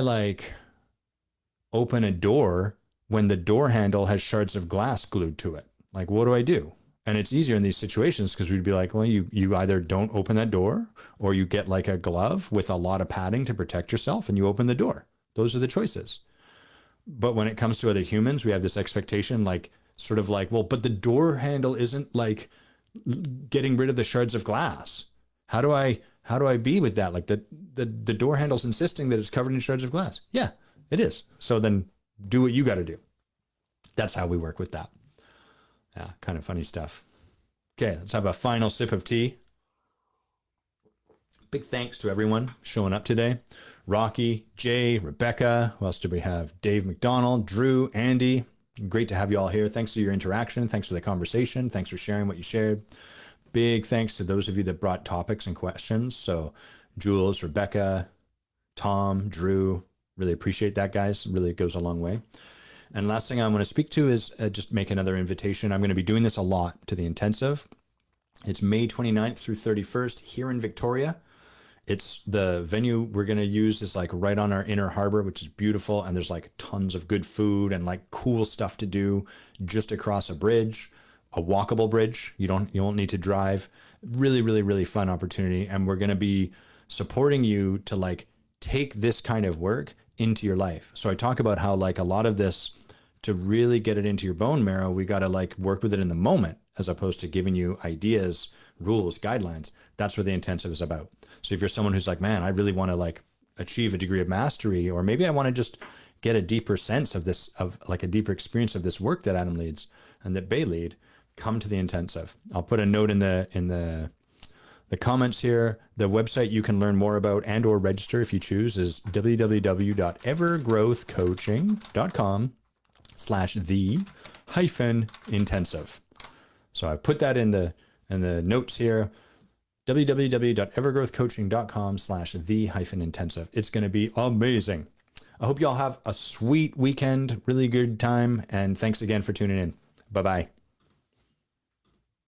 like open a door when the door handle has shards of glass glued to it? Like, what do I do? And it's easier in these situations because we'd be like, well, you either don't open that door, or you get like a glove with a lot of padding to protect yourself and you open the door. Those are the choices. But when it comes to other humans, we have this expectation, like sort of like, well, but the door handle isn't like getting rid of the shards of glass. How do I be with that? Like the door handle's insisting that it's covered in shards of glass. Yeah, it is. So then do what you got to do. That's how we work with that. Yeah, kind of funny stuff. Okay, let's have a final sip of tea. Big thanks to everyone showing up today. Rocky, Jay, Rebecca. Who else do we have? Dave McDonald, Drew, Andy. Great to have you all here. Thanks for your interaction. Thanks for the conversation. Thanks for sharing what you shared. Big thanks to those of you that brought topics and questions. So Jules, Rebecca, Tom, Drew. Really appreciate that, guys. Really goes a long way. And last thing I want to speak to is just make another invitation. I'm going to be doing this a lot to the intensive. It's May 29th through 31st here in Victoria. It's the venue we're going to use is like right on our inner harbor, which is beautiful. And there's like tons of good food and like cool stuff to do just across a bridge, a walkable bridge. You won't need to drive. Really, really, really fun opportunity. And we're going to be supporting you to like take this kind of work into your life. So I talk about how like a lot of this, to really get it into your bone marrow, we got to like work with it in the moment, as opposed to giving you ideas, rules, guidelines. That's what the intensive is about. So if you're someone who's like, man, I really want to like achieve a degree of mastery, or maybe I want to just get a deeper sense of this, of like a deeper experience of this work that Adam leads and that Bay lead, come to the intensive. I'll put a note in the comments here. The website you can learn more about and or register if you choose is www.evergrowthcoaching.com/the-intensive. So I put that in the notes here, www.evergrowthcoaching.com/the-intensive. It's going to be amazing. I hope y'all have a sweet weekend, really good time, and thanks again for tuning in. Bye-bye.